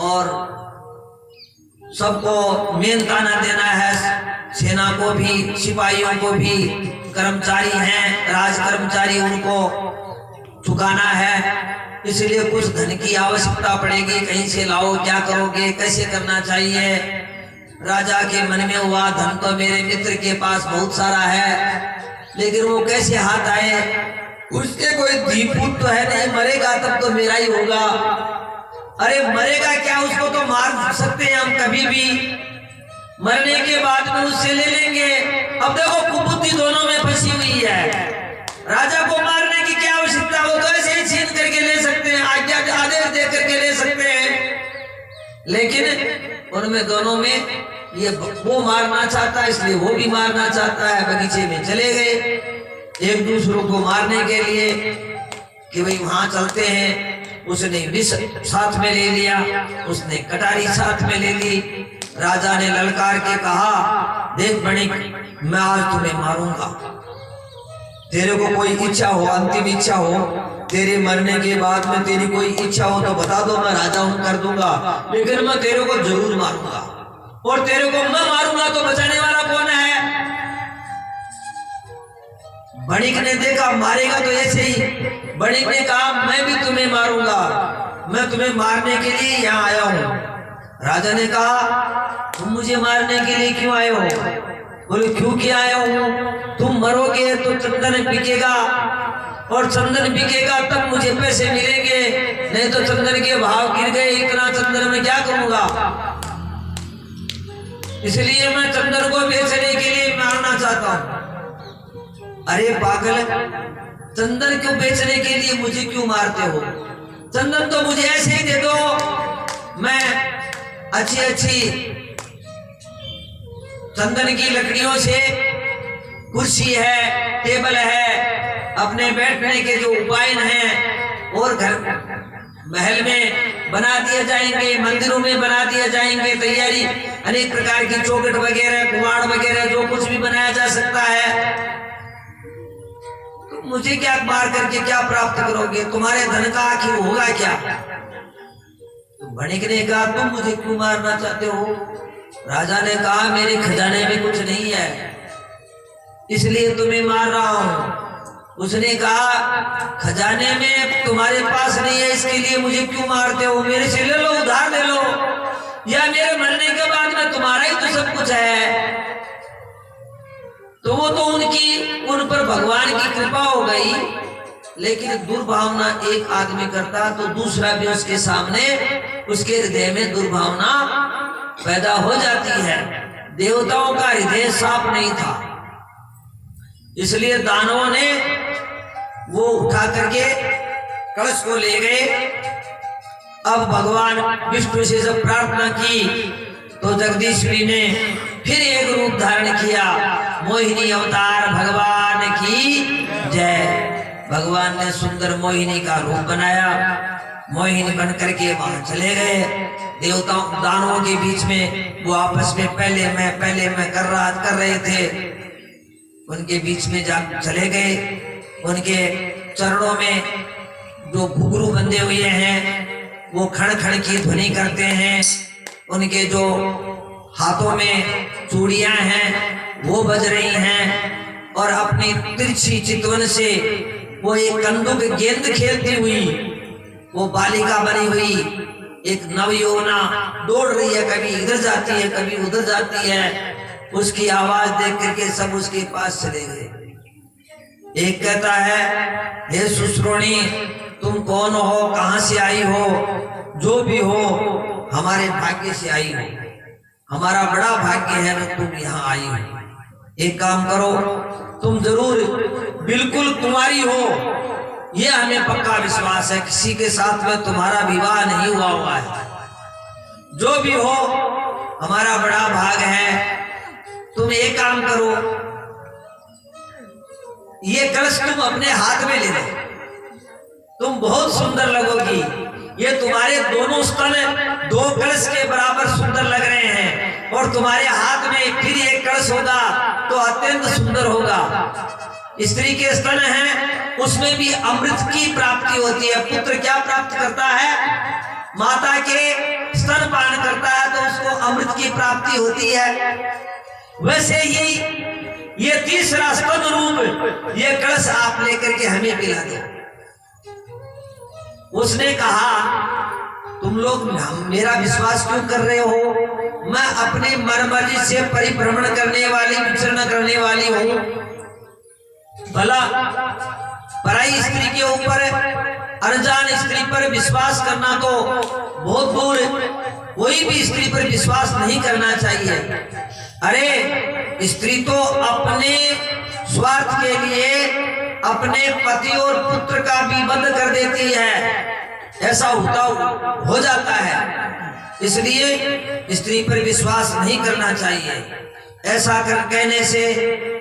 और सबको मेहनताना देना है, सेना को भी, सिपाहियों को भी, कर्मचारी हैं, राज कर्मचारी, उनको चुकाना है, इसलिए कुछ धन की आवश्यकता पड़ेगी, कहीं से लाओ, क्या करोगे, कैसे करना चाहिए। राजा के मन में हुआ धन तो मेरे मित्र के पास बहुत सारा है, लेकिन वो कैसे हाथ आए, उसके कोई धीपूत तो है नहीं, मरेगा तब तो मेरा ही होगा। अरे मरेगा क्या, उसको तो मार सकते हैं हम कभी भी, मरने के बाद में उससे ले लेंगे। अब देखो कुबुद्धि दोनों में फंसी हुई है। राजा को मारने की क्या आवश्यकता, वो तो ऐसे ही छीन करके ले सकते हैं, आज्ञा आदेश दे करके ले सकते हैं, लेकिन उनमें दोनों में ये वो मारना चाहता है, इसलिए वो भी मारना चाहता है। बगीचे में चले गए एक दूसरों को मारने के लिए कि भाई वहां चलते हैं। उसने विष साथ में ले लिया, उसने कटारी साथ में ले ली। राजा ने ललकार के कहा, देख बणिक, मैं आज तुम्हें मारूंगा, तेरे को कोई इच्छा हो, अंतिम इच्छा हो, तेरे मरने के बाद में तेरी कोई इच्छा हो तो बता दो, मैं राजा हूं, कर दूंगा, लेकिन मैं तेरे को जरूर मारूंगा। और तेरे को मैं मारूंगा तो बचाने वाला कौन है। बणिक ने देखा मारेगा तो ऐसे ही, बणिक ने कहा मैं भी तुम्हें मारूंगा, मैं तुम्हें मारने के लिए यहाँ आया हूँ। राजा ने कहा तुम मुझे मारने के लिए क्यों आए हो। बोले क्यों क्या आया हूँ, तुम मरोगे तो चंदन बिकेगा और चंदन बिकेगा तब मुझे पैसे मिलेंगे, नहीं तो चंदन के भाव गिर गए, इतना चंदन मैं क्या करूंगा। इसलिए मैं चंदन को बेचने के लिए मारना चाहता हूँ। अरे पागल, चंदन क्यों बेचने के लिए मुझे क्यों मारते हो, चंदन तो मुझे ऐसे ही दे दो, मैं अच्छी अच्छी चंदन की लकड़ियों से कुर्सी है, टेबल है, अपने बैठने के जो उपायन हैं और घर महल में बना दिए जाएंगे, मंदिरों में बना दिए जाएंगे, तैयारी अनेक प्रकार की चौखट वगैरह, कुमाड़ वगैरह, जो कुछ भी बनाया जा सकता है। तो मुझे क्या मार करके क्या प्राप्त करोगे, तुम्हारे धन का आखिर होगा क्या। तो बणिक ने कहा तुम मुझे क्यों मारना चाहते हो। राजा ने कहा मेरे खजाने में कुछ नहीं है, इसलिए तुम्हें मार रहा हूं। उसने कहा खजाने में तुम्हारे पास नहीं है, इसके लिए मुझे क्यों मारते हो, मेरे से ले लो, उधार ले लो, या मेरे मरने के बाद में तुम्हारा ही तो सब कुछ है। तो वो तो उन पर भगवान की कृपा हो गई, लेकिन दुर्भावना एक आदमी करता तो दूसरा भी उसके सामने, उसके हृदय में दुर्भावना पैदा हो जाती है। देवताओं का हृदय साफ नहीं था, इसलिए दानवों ने वो उठा करके कलश को ले गए अब भगवान विष्णु से जब प्रार्थना की तो जगदीश्वरी ने फिर एक रूप धारण किया। मोहिनी अवतार भगवान की जय। भगवान ने सुंदर मोहिनी का रूप बनाया। मोहिनी बन करके वहां चले गए। देवताओं दानवों के बीच में वो आपस में पहले मैं कर रहे थे। उनके बीच में जा चले गए। उनके चरणों में जो घुंघरू बंधे हुए हैं वो खण खण की ध्वनि करते हैं। उनके जो हाथों में चूड़ियां हैं वो बज रही हैं और अपनी तिरछी चितवन से वो एक कंदुक गेंद खेलती हुई वो बालिका बनी हुई एक नवयौवना दौड़ रही है। कभी इधर जाती है कभी उधर जाती है। उसकी आवाज देख करके सब उसके पास चले गए। एक कहता है, हे सुश्रोणी, तुम कौन हो, कहां से आई हो? जो भी हो, हमारे भाग्य से आई हो। हमारा बड़ा भाग्य है ना तुम यहाँ आई हो। एक काम करो, तुम जरूर बिल्कुल कुमारी हो, ये हमें पक्का विश्वास है। किसी के साथ में तुम्हारा विवाह नहीं हुआ है। जो भी हो, हमारा बड़ा भाग है। तुम एक काम करो, ये कलश तुम अपने हाथ में ले लो। तुम बहुत सुंदर लगोगी। ये तुम्हारे दोनों स्तन दो कलश के बराबर सुंदर लग रहे हैं और तुम्हारे हाथ में फिर एक कलश होगा तो अत्यंत सुंदर होगा। स्त्री के स्तन हैं, उसमें भी अमृत की प्राप्ति होती है। पुत्र क्या प्राप्त करता है? माता के स्तन पान करता है तो उसको अमृत की प्राप्ति होती है। वैसे ही ये तीसरा स्तन रूप ये कलश आप लेकर के हमें पिला दो। उसने कहा, तुम लोग मेरा विश्वास क्यों कर रहे हो? मैं अपनी मनमर्जी से परिभ्रमण करने वाली, विचरण करने वाली हूँ। भला पराई स्त्री के ऊपर, अनजान स्त्री पर विश्वास करना तो बहुत दूर, कोई भी स्त्री पर विश्वास नहीं करना चाहिए। अरे स्त्री तो अपने स्वार्थ के लिए अपने पति और पुत्र का भी वध कर देती है। ऐसा हो जाता है। इसलिए स्त्री पर विश्वास नहीं करना चाहिए। ऐसा कहने से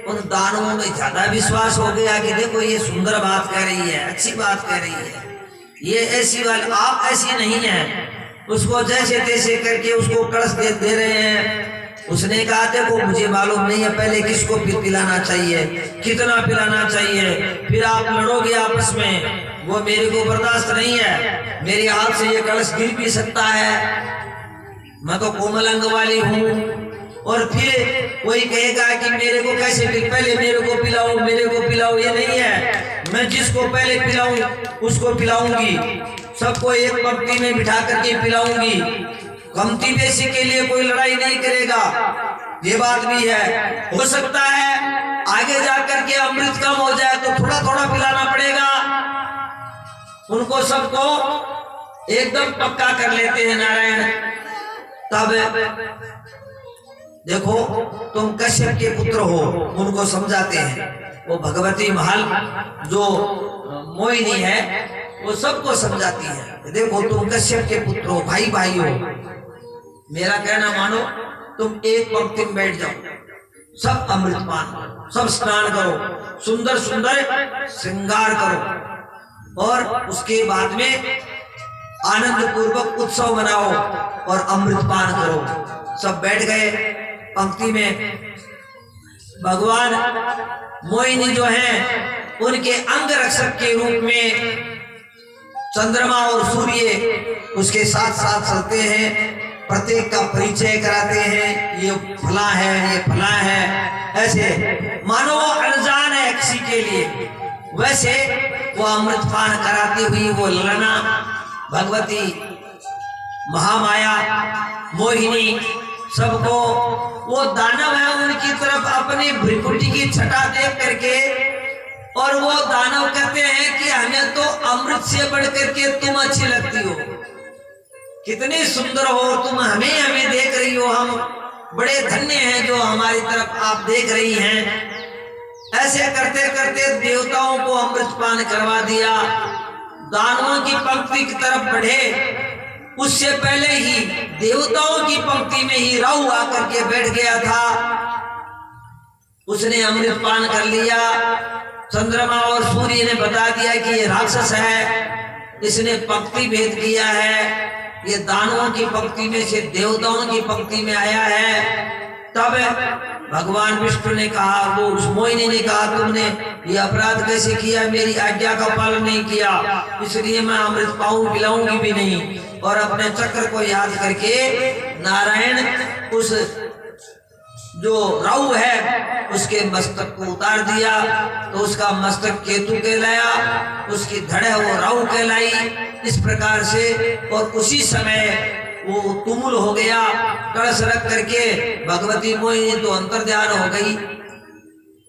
उन दानवों में ज्यादा विश्वास हो गया कि देखो ये सुंदर बात कह रही है, अच्छी बात कह रही है, ये ऐसी वाली, आप ऐसी नहीं है। उसको जैसे तैसे करके उसको कलश दे रहे हैं। उसने कहा, देखो मुझे मालूम नहीं है पहले किसको पिलाना चाहिए, कितना पिलाना चाहिए, फिर आप लड़ोगे आपस में, वो मेरे को बर्दाश्त नहीं है। मेरे हाथ से ये कलश गिर भी सकता है, मैं तो कोमल अंग वाली हूँ। और फिर कोई कहेगा कि मेरे को कैसे, पहले मेरे को पिलाओ, मेरे को पिलाओ, ये नहीं है। मैं जिसको पहले पिलाऊं उसको पिलाऊंगी, सबको एक पंक्ति में बिठा करके पिलाऊंगी। कमती बेसी के लिए कोई लड़ाई नहीं करेगा, ये बात भी है। हो सकता है आगे जाकर के अमृत कम हो जाए तो थोड़ा थोड़ा पिलाना पड़ेगा। उनको सबको एकदम पक्का कर लेते हैं नारायण। तब देखो, तुम कश्यप के पुत्र हो, उनको समझाते हैं। वो भगवती महल जो मोहिनी है वो सबको समझाती है। देखो तुम कश्यप के पुत्र हो, भाई भाई हो, मेरा कहना मानो, तुम एक पंक्ति में बैठ जाओ, सब अमृत पान करो, सब स्नान करो, सुंदर सुंदर श्रृंगार करो और उसके बाद में आनंद पूर्वक उत्सव मनाओ और अमृत पान करो। सब बैठ गए पंक्ति में। भगवान मोहिनी जो है उनके अंग रक्षक के रूप में चंद्रमा और सूर्य उसके साथ साथ चलते हैं, प्रत्येक का परिचय कराते हैं, ये फला है, ये फला है, ऐसे मानो वो अनजान है किसी के लिए। वैसे वो अमृत पान कराती हुई वो ललना भगवती महामाया मोहिनी सबको, वो दानव है उनकी तरफ अपनी भ्रिकुटी की छटा देख करके, और वो दानव कहते हैं कि हमें तो अमृत से बढ़ करके तुम अच्छी लगती हो, कितनी सुंदर हो तुम, हमें देख रही हो, हम बड़े धन्य हैं जो हमारी तरफ आप देख रही हैं। ऐसे करते करते देवताओं को अमृत पान करवा दिया। दानवों की पंक्ति की तरफ बढ़े, उससे पहले ही देवताओं की पंक्ति में ही राहु आकर के बैठ गया था। उसने अमृत पान कर लिया। चंद्रमा और सूर्य ने बता दिया कि ये राक्षस है, इसने पंक्ति भेद किया है, ये दानवों की पंक्ति में से देवताओं की पंक्ति में आया है। तब भगवान विष्णु ने कहा, वो उस मोहिनी ने कहा, तुमने ये अपराध कैसे किया, मेरी आज्ञा का पालन नहीं किया, इसलिए मैं अमृत पाऊं पिलाऊंगी भी नहीं। और अपने चक्र को याद करके नारायण उस जो राहु है उसके मस्तक को उतार दिया, तो उसका मस्तक केतु कहलाया, उसकी धड़ वो राहु कहलाई। इस प्रकार से और उसी समय वो तुमुल हो गया। कलश रख करके भगवती मोहिनी तो अंतर्ध्यान हो गई,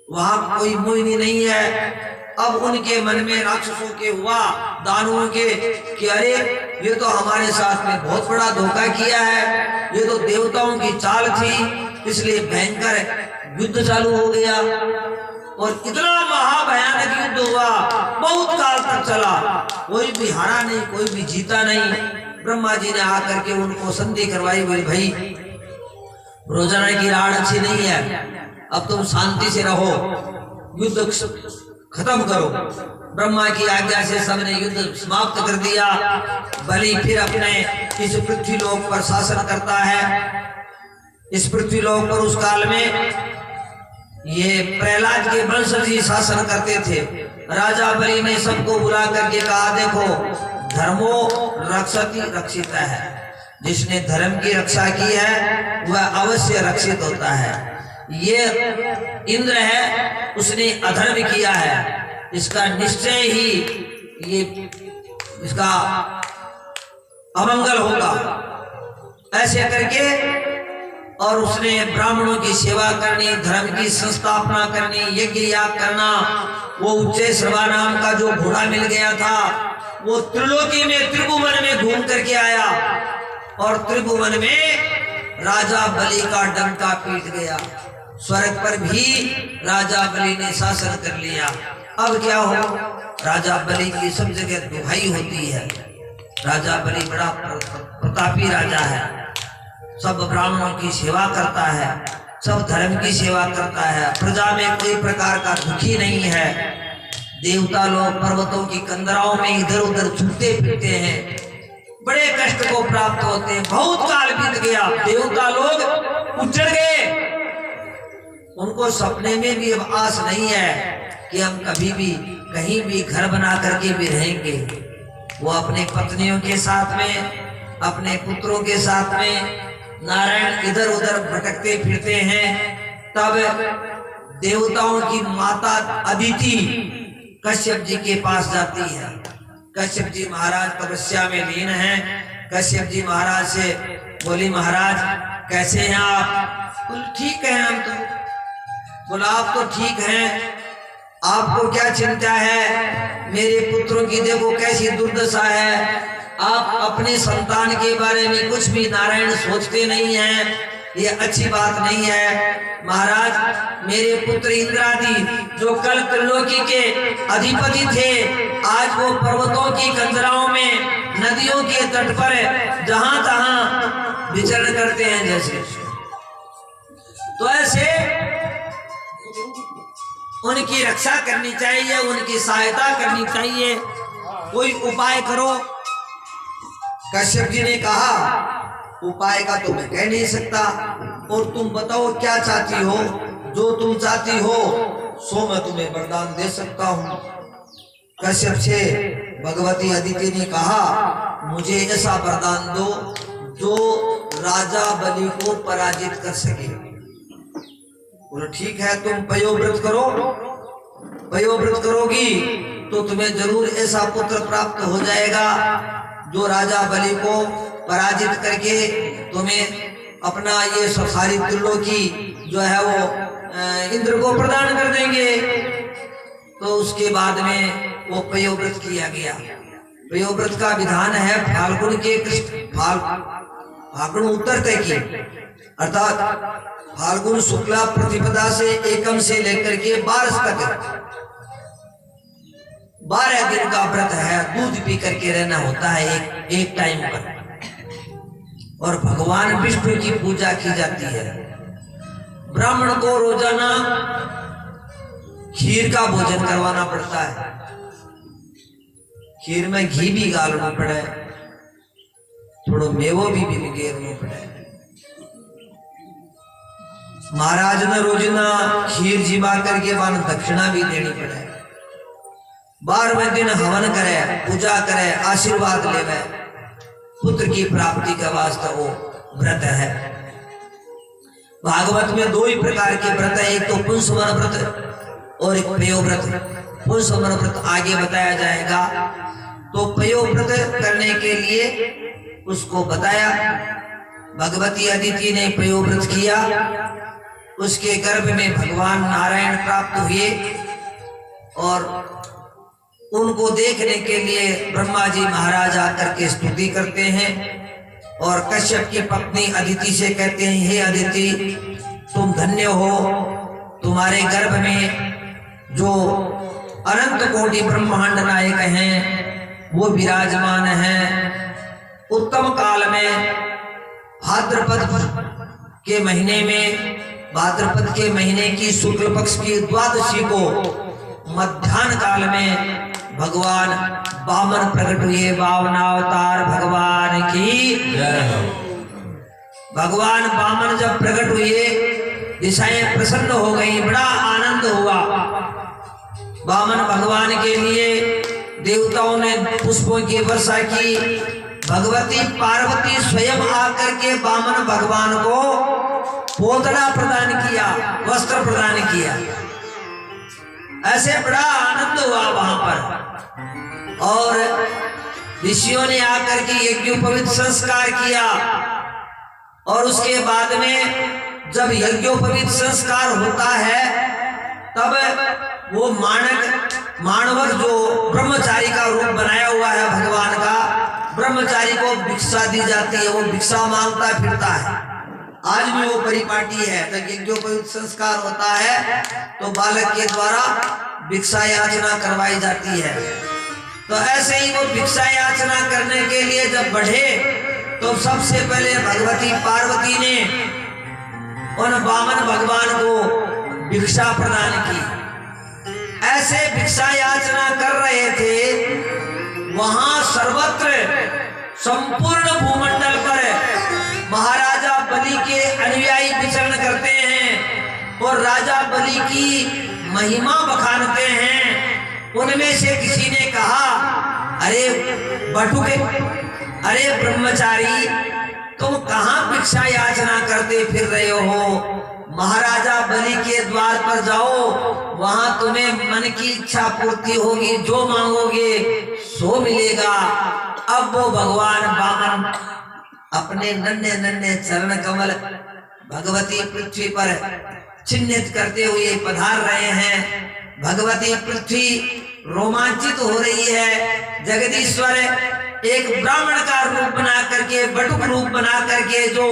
वहां कोई मोहिनी नहीं है। अब उनके मन में राक्षसों के हुआ, दानवों के, कि अरे ये तो हमारे साथ में बहुत बड़ा धोखा किया है, ये तो देवताओं की चाल थी। इसलिए भयंकर युद्ध चालू हो गया और इतना महाभयानक युद्ध हुआ, बहुत काल तक चला, कोई भी हारा नहीं, कोई भी जीता नहीं। ब्रह्मा जी ने आकर के उनको संधि करवाई, बोले भाई रोजाना की राड अच्छी नहीं है, अब तुम शांति से रहो, युद्ध खत्म करो। ब्रह्मा की आज्ञा से सबने युद्ध समाप्त कर दिया। बलि फिर अपने इस पृथ्वी लोक पर शासन करता है। इस पृथ्वी लोक पर उस काल में ये प्रहलाद के वंशज ही शासन करते थे। राजा बलि ने सबको बुला करके कहा, देखो धर्मो रक्षति रक्षित है, जिसने धर्म की रक्षा की है वह अवश्य रक्षित होता है। ये इंद्र है, उसने अधर्म किया है, इसका निश्चय ही ये इसका अमंगल होगा। ऐसे करके और उसने ब्राह्मणों की सेवा करनी, धर्म की संस्थापना करनी, यज्ञ याग करना। वो उच्चे श्रवा नाम का जो घोड़ा मिल गया था, वो त्रिलोकी में त्रिभुवन में घूम करके आया और त्रिभुवन में राजा बलि का डंका पीट गया। स्वर्ग पर भी राजा बलि ने शासन कर लिया। अब क्या हो, राजा बलि की सब जगह दुहाई होती है। राजा बलि बड़ा प्रतापी राजा है, सब ब्राह्मणों की सेवा करता है, सब धर्म की सेवा करता है, प्रजा में कोई प्रकार का दुखी नहीं है। देवता लोग पर्वतों की कंदराओं में इधर उधर छूटते फिरते हैं, बड़े कष्ट को प्राप्त होते हैं। बहुत काल बीत गया, देवता लोग उजड़ गए, उनको सपने में भी अब आस नहीं है कि हम कभी भी कहीं भी घर बना करके भी रहेंगे। वो अपने पत्नियों के साथ में, अपने पुत्रों के साथ में नारायण इधर उधर भटकते फिरते हैं। तब देवताओं की माता अदिति कश्यप जी के पास जाती है। कश्यप जी महाराज तपस्या में लीन हैं। कश्यप जी महाराज से बोली, महाराज कैसे हैं आप? बोले ठीक है हम तो। बोला आप तो ठीक हैं, आपको क्या चिंता है? मेरे पुत्रों की देखो कैसी दुर्दशा है, आप अपने संतान के बारे में कुछ भी नारायण सोचते नहीं हैं, ये अच्छी बात नहीं है। महाराज मेरे पुत्र इंद्रादि जो कल त्रिलोकी के अधिपति थे, आज वो पर्वतों की कंदराओं में, नदियों के तट पर जहां तहां विचरण करते हैं जैसे। तो ऐसे उनकी रक्षा करनी चाहिए, उनकी सहायता करनी चाहिए, कोई उपाय करो। कश्यप जी ने कहा उपाय का तो मैं कह नहीं सकता, और तुम बताओ क्या चाहती हो? जो तुम चाहती हो सो मैं तुम्हें वरदान दे सकता हूँ। कश्यप से भगवती अदिति ने कहा मुझे ऐसा वरदान दो जो राजा बलि को पराजित कर सके। बोलो ठीक है, तुम पयोव्रत करो, पयोव्रत करोगी तो तुम्हें जरूर ऐसा पुत्र प्राप्त हो जाएगा जो राजा बलि को पराजित करके तुम्हें अपना ये सारी त्रिलोकी जो है वो इंद्र को प्रदान कर देंगे। तो उसके बाद में वो पयोव्रत किया गया। पयोव्रत का विधान है फाल्गुन के फाल्गुन उत्तर तक की, अर्थात फाल्गुन शुक्ला प्रतिपदा से एकम से लेकर के 12 तक 12 दिन का व्रत है। दूध पी करके रहना होता है एक टाइम पर। और भगवान विष्णु की पूजा की जाती है। ब्राह्मण को रोजाना खीर का भोजन करवाना पड़ता है। खीर में घी भी डालना पड़े, थोड़ो मेवो भी गेरनो पड़े। महाराज ने रोजना खीर जीवा करके वन दक्षिणा भी देनी पड़े। 12वें दिन हवन करे, पूजा करे, आशीर्वाद लेवे, पुत्र की प्राप्ति का वास्ते वो व्रत है। भागवत में 2 ही प्रकार के व्रत है, एक तो पुंसवन व्रत और एक पयो व्रत। पुंसवन व्रत आगे बताया जाएगा। तो पयो व्रत करने के लिए उसको बताया। भगवती अदिति ने पयो व्रत किया, उसके गर्भ में भगवान नारायण प्राप्त हुए और उनको देखने के लिए ब्रह्मा जी महाराज आकर के स्तुति करते हैं और कश्यप की पत्नी अदिति से कहते हैं, हे अदिति तुम धन्य हो, तुम्हारे गर्भ में जो अनंत कोटि ब्रह्मांड नायक हैं वो विराजमान हैं। उत्तम काल में भाद्रपद के महीने में, भाद्रपद के महीने की शुक्ल पक्ष की द्वादशी को मध्याह्न काल में भगवान वामन प्रकट हुए। वामनावतार भगवान की जय हो। भगवान वामन जब प्रकट हुए, दिशाएं प्रसन्न हो गई, बड़ा आनंद हुआ। वामन भगवान के लिए देवताओं ने पुष्पों की वर्षा की। भगवती पार्वती स्वयं आकर के वामन भगवान को पोतड़ा प्रदान किया, वस्त्र प्रदान किया। ऐसे बड़ा आनंद हुआ वहां पर। और ऋषियों ने आकर के यज्ञोपवीत संस्कार किया और उसके बाद में जब यज्ञोपवीत संस्कार होता है तब वो मानवक जो ब्रह्मचारी का रूप बनाया हुआ है भगवान का, ब्रह्मचारी को भिक्षा दी जाती है, वो भिक्षा मांगता फिरता है। आज भी वो परिपाटी है। जब यज्ञोपवीत संस्कार होता है तो बालक के द्वारा भिक्षा याचना करवाई जाती है। तो ऐसे ही वो भिक्षा याचना करने के लिए जब बढ़े तो सबसे पहले भगवती पार्वती ने उन वामन भगवान को भिक्षा प्रदान की। ऐसे भिक्षा याचना कर रहे थे, वहां सर्वत्र संपूर्ण भूमंडल पर महाराजा बलि के अनुयायी विचरण करते हैं और राजा बलि की महिमा बखानते हैं। उनमें से किसी ने कहा, अरे बटुके, अरे ब्रह्मचारी, तुम कहां भिक्षा याचना करते फिर रहे हो? महाराजा बलि के द्वार पर जाओ, वहां तुम्हें मन की इच्छा पूर्ति होगी, जो मांगोगे सो मिलेगा। अब वो भगवान वामन अपने नन्हे नन्हे चरण कमल भगवती पृथ्वी पर चिन्हित करते हुए पधार रहे हैं। भगवती पृथ्वी रोमांचित हो रही है। जगदीश्वर एक ब्राह्मण का रूप बना करके, बटुक रूप बना करके, जो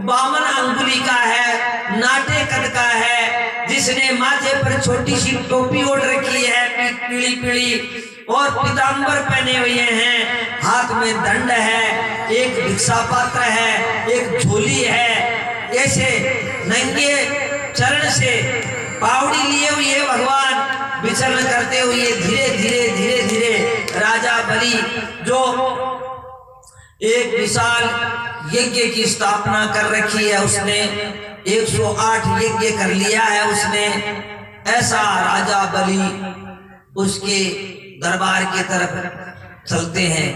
52 अंगुली का है, नाटे कद का है, जिसने माथे पर छोटी सी टोपी ओढ़ रखी है, पीली पीली, और पीतांबर पहने हुए हैं, हाथ में दंड है, एक भिक्षा पात्र है, एक झोली है। ऐसे नंगे चरण से पावड़ी लिए हुए भगवान विचरण करते हुए धीरे धीरे धीरे धीरे राजा बलि, जो एक विशाल यज्ञ की स्थापना कर रखी है, उसने 108 यज्ञ कर लिया है उसने, ऐसा राजा बलि उसके दरबार की तरफ चलते हैं।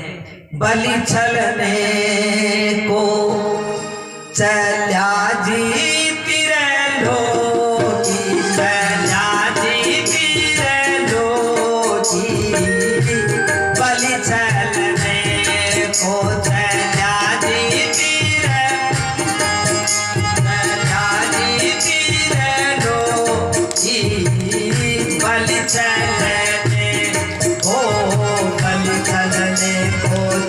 बलि चलने को चल्या जी तिरलो की, चल्या जी तिरलो की, बलि चलने को चल्या जी तिरलो की, बलि चलने को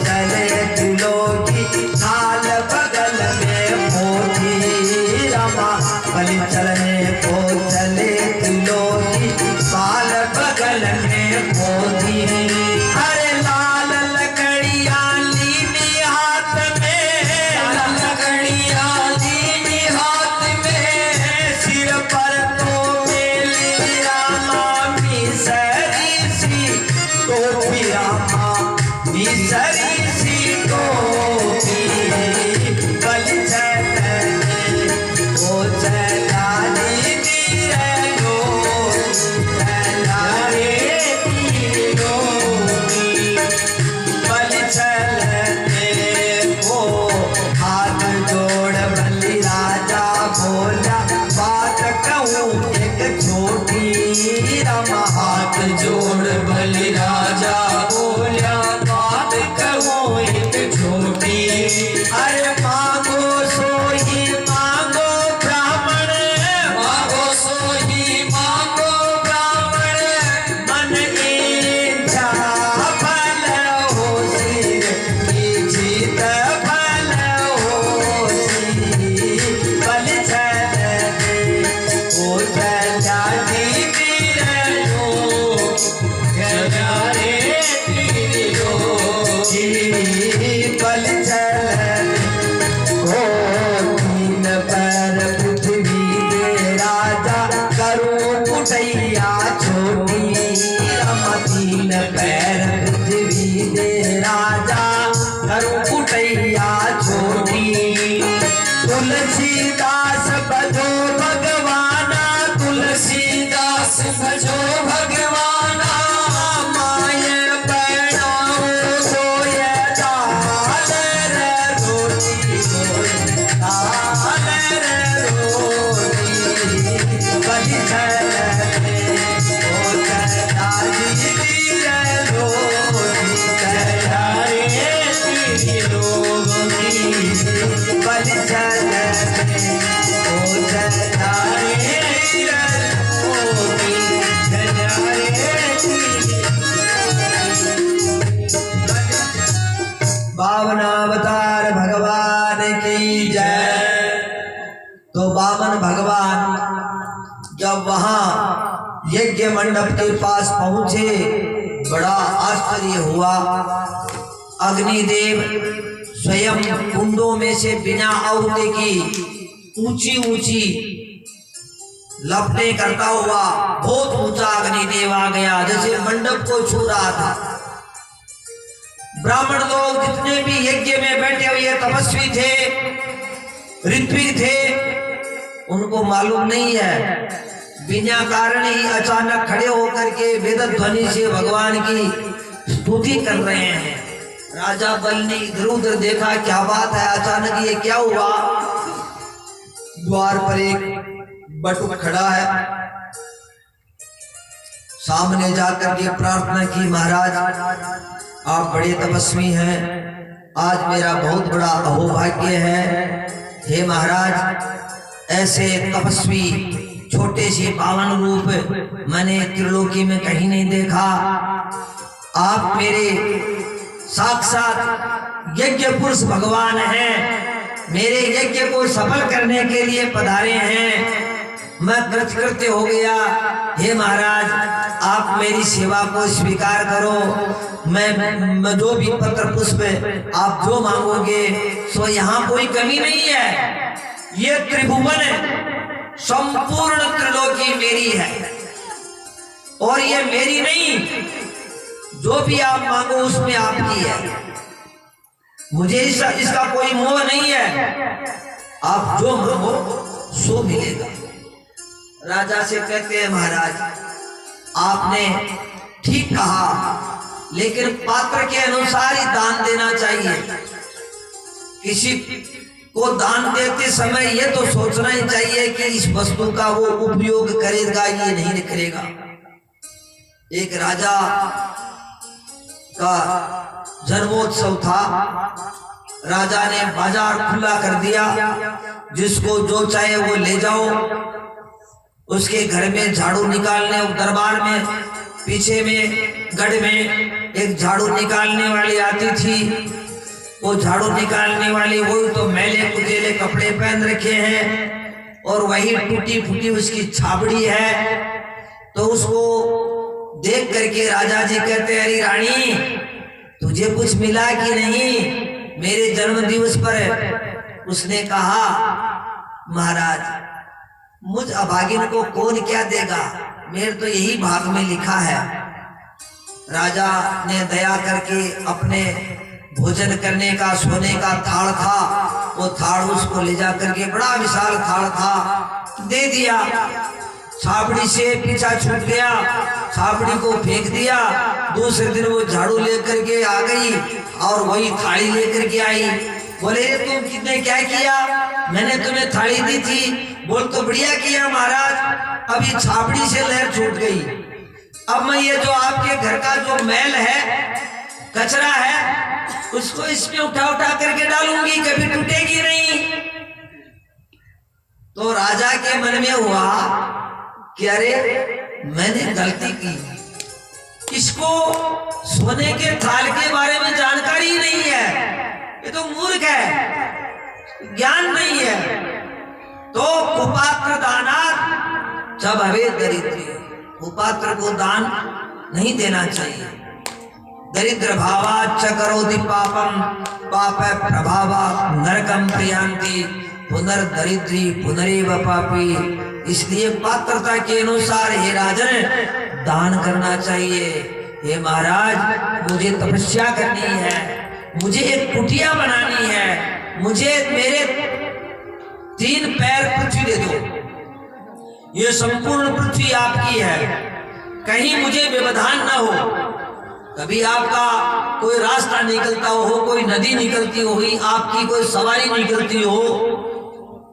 चले तुलों की, थाल बगल में पोथी अरे मांगो सोई मांगो ब्राह्मण, मांगो सोई मांगो ब्राह्मण, मन इच्छा फल होसी, इच्छित फल होसी, बल छल ओ जाति तीरलो, गजारे तिरलोकी, बल छल हो तीन पैर पृथ्वी दे राजा, करो कुटैया छोटी, रम तीन पैर पृथ्वी दे राजा, करो कुटैया छोटी, तुलसीदास भजो भगवाना, तुलसीदास भजो भगवाना, माय बनाओ सोय दाल रे रोटी, दाल रे रोटी, बलि छलने ओ दादी रे रोटी, गजारे तिरलोकी, बलि छलने ओ दादी रे रोटी, बावनावतार भगवान की जय। तो बामन भगवान जब वहां यज्ञ मंडप के पास पहुंचे, बड़ा आश्चर्य हुआ। अग्निदेव स्वयं कुंडों में से बिना आहुति की ऊंची ऊंची लपटें करता हुआ बहुत ऊंचा अग्निदेव आ गया, जैसे मंडप को छू रहा था। ब्राह्मण लोग जितने भी यज्ञ में बैठे हुए तपस्वी थे, ऋत्विक थे, उनको मालूम नहीं है, बिना कारण ही अचानक खड़े होकर के वेद ध्वनि से भगवान की स्तुति कर रहे हैं। राजा बल ने इधर उधर देखा, क्या बात है, अचानक ये क्या हुआ। द्वार पर एक बटुक खड़ा है, सामने जाकर के प्रार्थना की, महाराज आप बड़े तपस्वी हैं, आज मेरा बहुत बड़ा अहोभाग्य है। हे महाराज, ऐसे तपस्वी छोटे से पावन रूप मैंने त्रिलोकी में कहीं नहीं देखा। आप मेरे साक्षात यज्ञ पुरुष भगवान हैं, मेरे यज्ञ को सफल करने के लिए पधारे हैं। मैं कृतकृत्य हो गया। हे महाराज, आप मेरी सेवा को स्वीकार करो। मैं जो भी पत्र पुष्प आप जो मांगोगे सो यहाँ कोई कमी नहीं है। ये त्रिभुवन संपूर्ण त्रिलोकी मेरी है, और ये मेरी नहीं, जो भी आप मांगो उसमें आपकी है। मुझे इसका कोई मोह नहीं है, आप जो मांगो सो मिलेगा। राजा से कहते हैं, महाराज आपने ठीक कहा, लेकिन पात्र के अनुसार ही दान देना चाहिए। किसी को दान देते समय ये तो सोचना ही चाहिए कि इस वस्तु का वो उपयोग करेगा, ये नहीं करेगा। एक राजा का जन्मोत्सव था, राजा ने बाजार खुला कर दिया, जिसको जो चाहे वो ले जाओ। उसके घर में झाड़ू निकालने, दरबार में पीछे में गढ़ में एक झाड़ू निकालने वाली आती थी। वो झाड़ू निकालने वाली वही तो मैले कुचेले कपड़े पहन रखे हैं, और वही टूटी फूटी उसकी छाबड़ी है। तो उसको देख करके राजा जी कहते, अरे रानी, तुझे कुछ मिला कि नहीं मेरे जन्म दिवस पर? उसने कहा, महाराज मुझ अभागिन को कौन क्या देगा, मेरे तो यही भाग में लिखा है। राजा ने दया करके अपने भोजन करने का, सोने का थाल था, वो थाल उसको ले जा करके, बड़ा विशाल थाल था, दे दिया। छाबड़ी से पीछा छूट गया, छाबड़ी को फेंक दिया। दूसरे दिन वो झाड़ू लेकर के आ गई और वही थाली लेकर के आई। बोले, तुम कितने क्या किया? मैंने तुम्हें थाली दी थी। बोल, तो बढ़िया किया महाराज, अभी छाबड़ी से लहर छूट गई। अब मैं ये जो आपके घर का जो मैल है, कचरा है, उसको इसमें उठा उठा करके डालूंगी, कभी टूटेगी नहीं। तो राजा के मन में हुआ कि अरे मैंने गलती की, इसको सोने के थाल के बारे में जानकारी नहीं है, ये तो मूर्ख है, ज्ञान नहीं है। तो कुपात्र दानात जब हवे दरिद्र, कुपात्र को दान नहीं देना चाहिए। दरिद्र भावाच्च करोति पापम पाप प्रभावा नरकम प्रयान्ति पुनर्दरिद्री पुनरेव पापी। इसलिए पात्रता के अनुसार हे राजन दान करना चाहिए। हे महाराज मुझे तपस्या करनी है, मुझे एक कुटिया बनानी है, मुझे मेरे 3 पैर पृथ्वी दे दो, ये संपूर्ण पृथ्वी आपकी है, कहीं मुझे व्यवधान ना हो। कभी आपका कोई रास्ता निकलता हो, कोई नदी निकलती होगी, आपकी कोई सवारी निकलती हो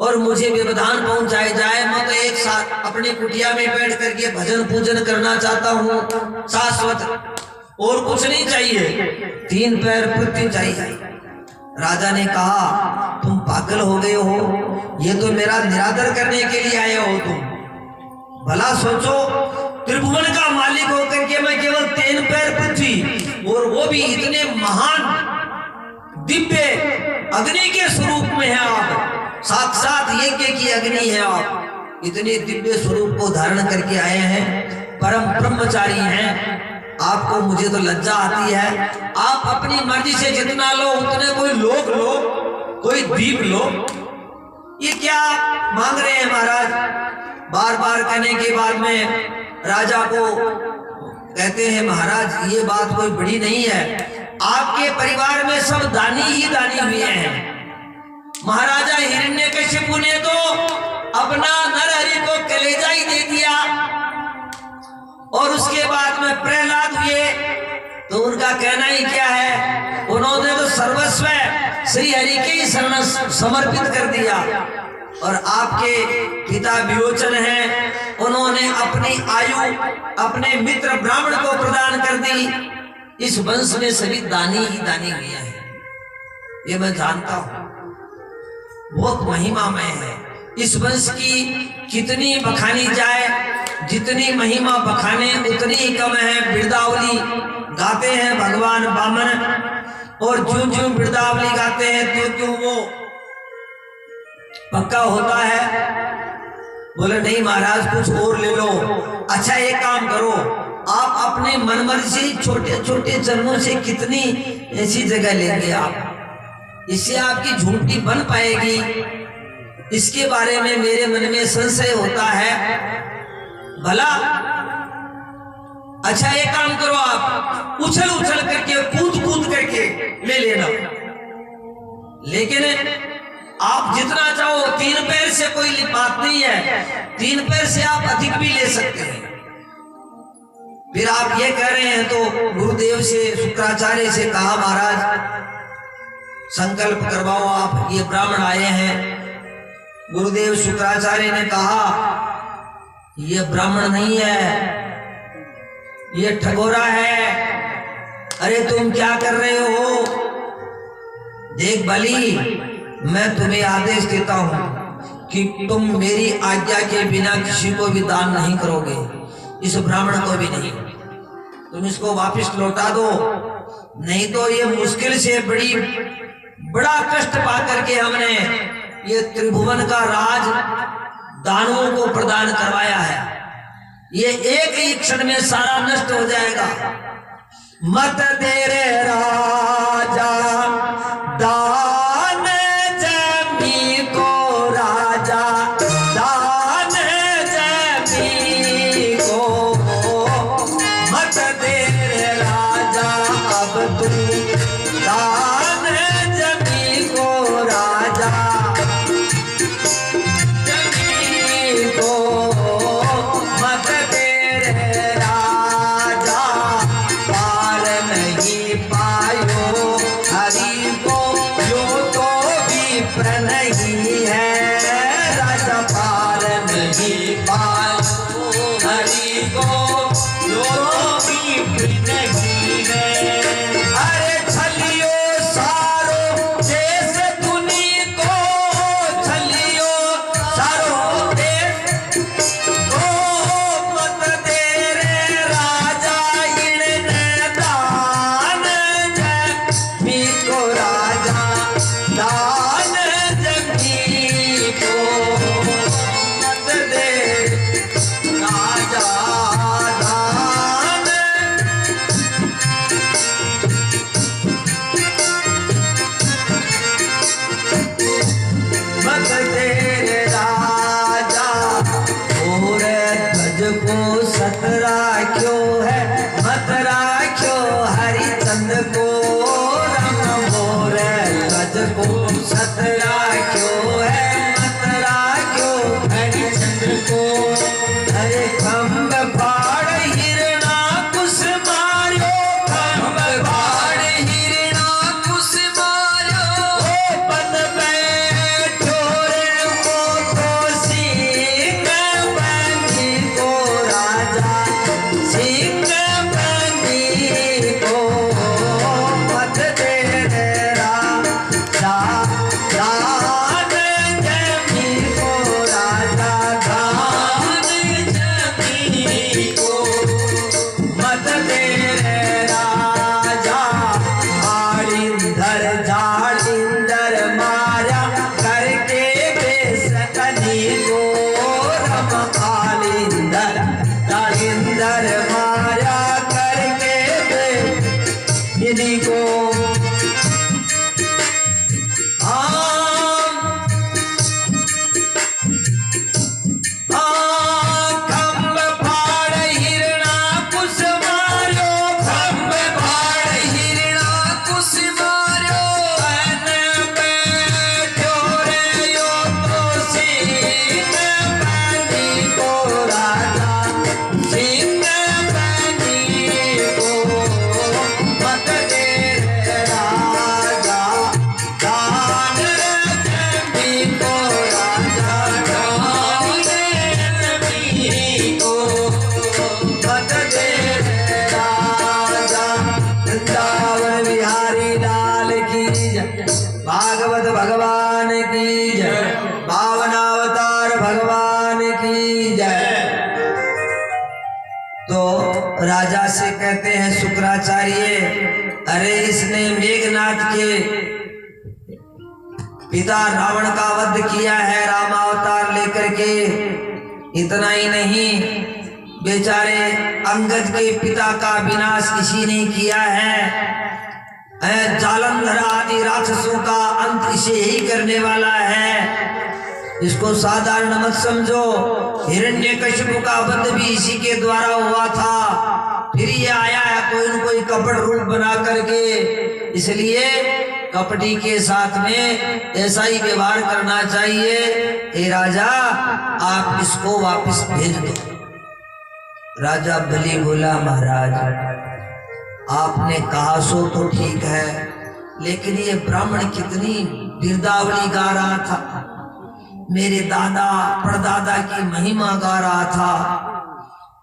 और मुझे व्यवधान पहुंचाए जाए, मैं तो एक साथ अपनी कुटिया में बैठ करके भजन पूजन करना चाहता हूँ शाश्वत, और कुछ नहीं चाहिए, 3 पैर पृथ्वी चाहिए। राजा ने कहा तुम पागल हो गए हो, ये तो मेरा निरादर करने के लिए आए हो तुम। भला सोचो, त्रिभुवन का मालिक होकर के मैं केवल 3 पैर पृथ्वी, और वो भी इतने महान दिव्य अग्नि के स्वरूप में है आप, साक्षात यज्ञ की अग्नि है आप, इतने दिव्य स्वरूप को धारण करके आए हैं, परम ब्रह्मचारी हैं। आपको मुझे तो लज्जा आती है, आप अपनी मर्जी से जितना लो उतने, कोई लोग लो, कोई दीप लो, ये क्या मांग रहे हैं महाराज? बार बार कहने के बाद में राजा को कहते हैं महाराज ये बात कोई बड़ी नहीं है, आपके परिवार में सब दानी ही दानी हुए हैं। महाराजा हिरण्यकशिपु ने तो अपना नरहरि को कलेजा ही दे दिया, और उसके बाद में प्रहलाद हुए तो उनका कहना ही क्या है, उन्होंने तो सर्वस्व श्री हरि के ही शरण समर्पित कर दिया। और आपके पिता विरोचन हैं, उन्होंने अपनी आयु अपने मित्र ब्राह्मण को प्रदान कर दी। इस वंश में सभी दानी ही दानी हुए हैं, ये मैं जानता हूं, बहुत महिमामय है। इस वंश की कितनी बखानी जाए, जितनी महिमा बखाने उतनी ही कम है। बिरदावली गाते हैं भगवान वामन, और ज्यों ज्यों बिरदावली गाते हैं त्यों त्यों वो पक्का होता है। बोले नहीं महाराज कुछ और ले लो। अच्छा एक काम करो, आप अपने मनमर्जी छोटे छोटे चरणों से कितनी ऐसी जगह लेंगे आप, इससे आपकी झूठी बन पाएगी, इसके बारे में मेरे मन में संशय होता है। भला अच्छा एक काम करो, आप उछल उछल करके कूद कूद करके ले लेना, लेकिन आप जितना चाहो 3 पैर से कोई बात नहीं है, 3 पैर से आप अधिक भी ले सकते हैं। फिर आप ये कह रहे हैं तो गुरुदेव से शुक्राचार्य से कहा महाराज संकल्प करवाओ, आप ये ब्राह्मण आए हैं। गुरुदेव शुक्राचार्य ने कहा ये ब्राह्मण नहीं है, ये ठगोरा है। अरे तुम क्या कर रहे हो? देख बली, मैं तुम्हें आदेश देता हूं कि तुम मेरी आज्ञा के बिना किसी को भी दान नहीं करोगे, इस ब्राह्मण को भी नहीं। तुम इसको वापस लौटा दो, नहीं तो ये मुश्किल से बड़ा कष्ट पा करके हमने ये त्रिभुवन का राज दानवों को प्रदान करवाया है, ये एक ही क्षण में सारा नष्ट हो जाएगा। मत दे रे राजा दान जमी को, राजा दान जमी को, मत दे रे राजा अब तू दान जमी को, राजा जमी को मत दे रे राजा, पार नहीं पायो हरि को यो तो विप्र नहीं है, राजा पार नहीं पायो हरि को यो तो विप्र नहीं है। अरे छलियो की जय, पावन अवतार भगवान की जय। तो राजा से कहते हैं शुक्राचार्य, अरे इसने मेघनाथ के पिता रावण का वध किया है रामावतार लेकर के। इतना ही नहीं, बेचारे अंगद के पिता का विनाश इसी ने किया है। जालंधर आदि राक्षसों का अंत इसे ही करने वाला है। इसको साधारण मत समझो। हिरण्यकशिपु का वध भी इसी के द्वारा हुआ था। फिर ये आया है कोई न कोई कपट रूप बना करके। इसलिए कपटी के साथ में ऐसा ही व्यवहार करना चाहिए। हे राजा, आप इसको वापस भेज दो। राजा बलि बोला, महाराज आपने कहा सो तो ठीक है, लेकिन ये ब्राह्मण कितनी बिरदावली गा रहा था, मेरे दादा परदादा की महिमा गा रहा था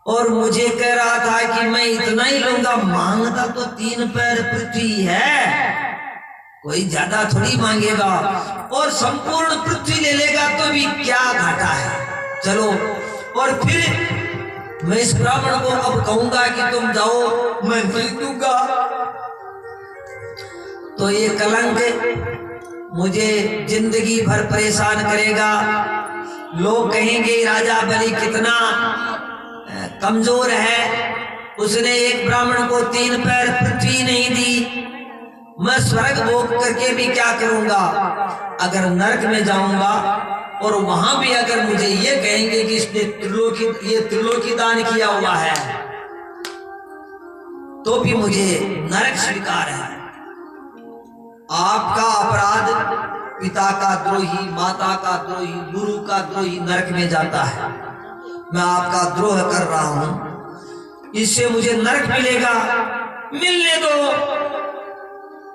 और मुझे कह रहा था कि मैं इतना ही लूंगा। मांगता तो 3 पैर पृथ्वी है, कोई ज्यादा थोड़ी मांगेगा, और संपूर्ण पृथ्वी ले लेगा तो भी क्या घाटा है। चलो, और फिर मैं इस ब्राह्मण को अब कहूंगा कि तुम जाओ, मैं नहीं दूंगा तो ये कलंक मुझे जिंदगी भर परेशान करेगा। लोग कहेंगे राजा बलि कितना कमजोर है, उसने एक ब्राह्मण को 3 पैर पृथ्वी नहीं दी। मैं स्वर्ग भोग करके भी क्या करूंगा? अगर नरक में जाऊंगा और वहां भी अगर मुझे ये कहेंगे कि इसने त्रिलोकी दान किया हुआ है, तो भी मुझे नरक स्वीकार है। आपका अपराध पिता का द्रोही, माता का द्रोही, गुरु का द्रोही नरक में जाता है। मैं आपका द्रोह कर रहा हूं, इससे मुझे नरक मिलेगा, मिलने दो।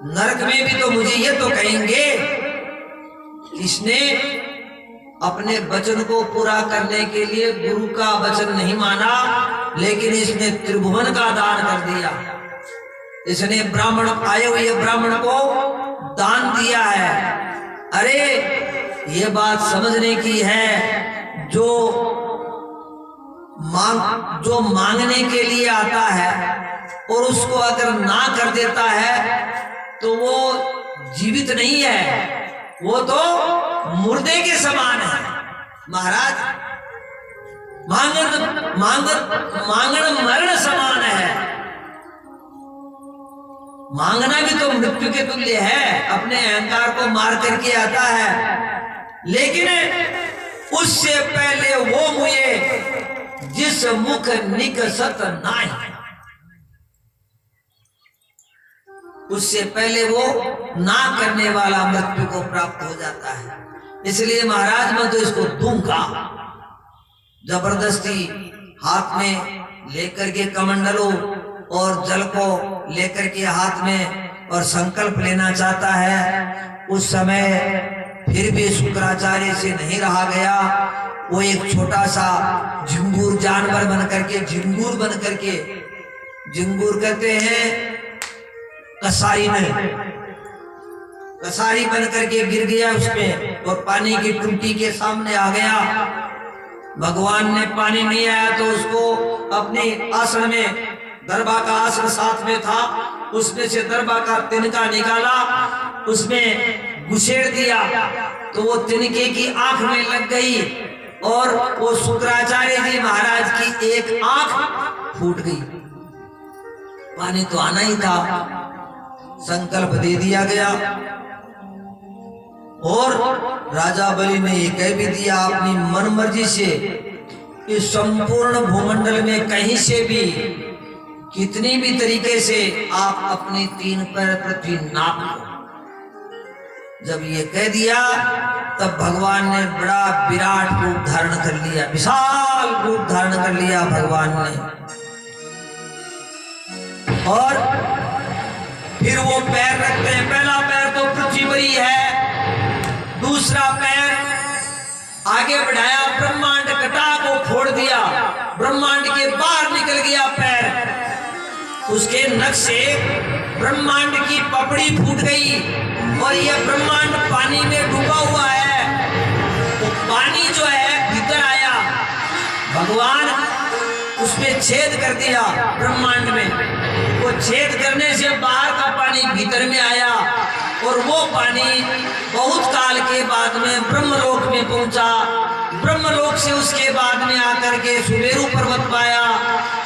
नरक में भी तो मुझे ये तो कहेंगे, इसने अपने वचन को पूरा करने के लिए गुरु का वचन नहीं माना, लेकिन इसने त्रिभुवन का दान कर दिया। इसने ब्राह्मण आए हुए ब्राह्मण को दान दिया है। अरे ये बात समझने की है, जो मांगने के लिए आता है और उसको अगर ना कर देता है तो वो जीवित नहीं है, वो तो मुर्दे के समान है। महाराज, मांगन मरण समान है। मांगना भी तो मृत्यु के तुल्य है, अपने अहंकार को मार करके आता है। लेकिन उससे पहले वो मुझे जिस मुख निकसत नाहि, उससे पहले वो ना करने वाला मृत्यु को प्राप्त हो जाता है। इसलिए महाराज मैं तो इसको दूंगा। जबरदस्ती हाथ में लेकर के कमंडलों और जल को लेकर के हाथ में और संकल्प लेना चाहता है। उस समय फिर भी शुक्राचार्य से नहीं रहा गया। वो एक छोटा सा झिंगूर जानवर बन करके, झिंगूर बन करके, झिंगूर कहते हैं कसाई में, कसाई बन करके गिर गया उसमें और पानी की टूटी के सामने आ गया। भगवान ने पानी नहीं आया तो उसको अपने आसन में, दरबा का आसन साथ में था, उसमें से दरबा का तिनका निकाला, उसमें घुसेड़ दिया तो वो तिनके की आंख में लग गई और वो शुक्राचार्य जी महाराज की एक आंख फूट गई। पानी तो आना ही था, संकल्प दे दिया गया और राजा बलि ने ये कह भी दिया अपनी मनमर्जी से, इस संपूर्ण भूमंडल में कहीं से भी कितनी भी तरीके से आप अपनी 3 पैर पृथ्वी नाप लो। जब ये कह दिया तब भगवान ने बड़ा विराट रूप धारण कर लिया, विशाल रूप धारण कर लिया भगवान ने। और फिर वो पैर रखते हैं, पहला पैर तो पृथ्वी पर ही है, दूसरा पैर आगे बढ़ाया, ब्रह्मांड कटा को फोड़ दिया, ब्रह्मांड के बाहर निकल गया पैर। उसके नख से ब्रह्मांड की पपड़ी फूट गई और ये ब्रह्मांड पानी में डूबा हुआ है। तो पानी जो है भीतर आया, भगवान उसमें छेद कर दिया ब्रह्मांड में। वो छेद करने से बाहर का पानी भीतर में आया और वो पानी बहुत काल के बाद में ब्रह्मलोक में पहुंचा। ब्रह्मलोक से उसके बाद में आकर के सुमेरु पर्वत पाया।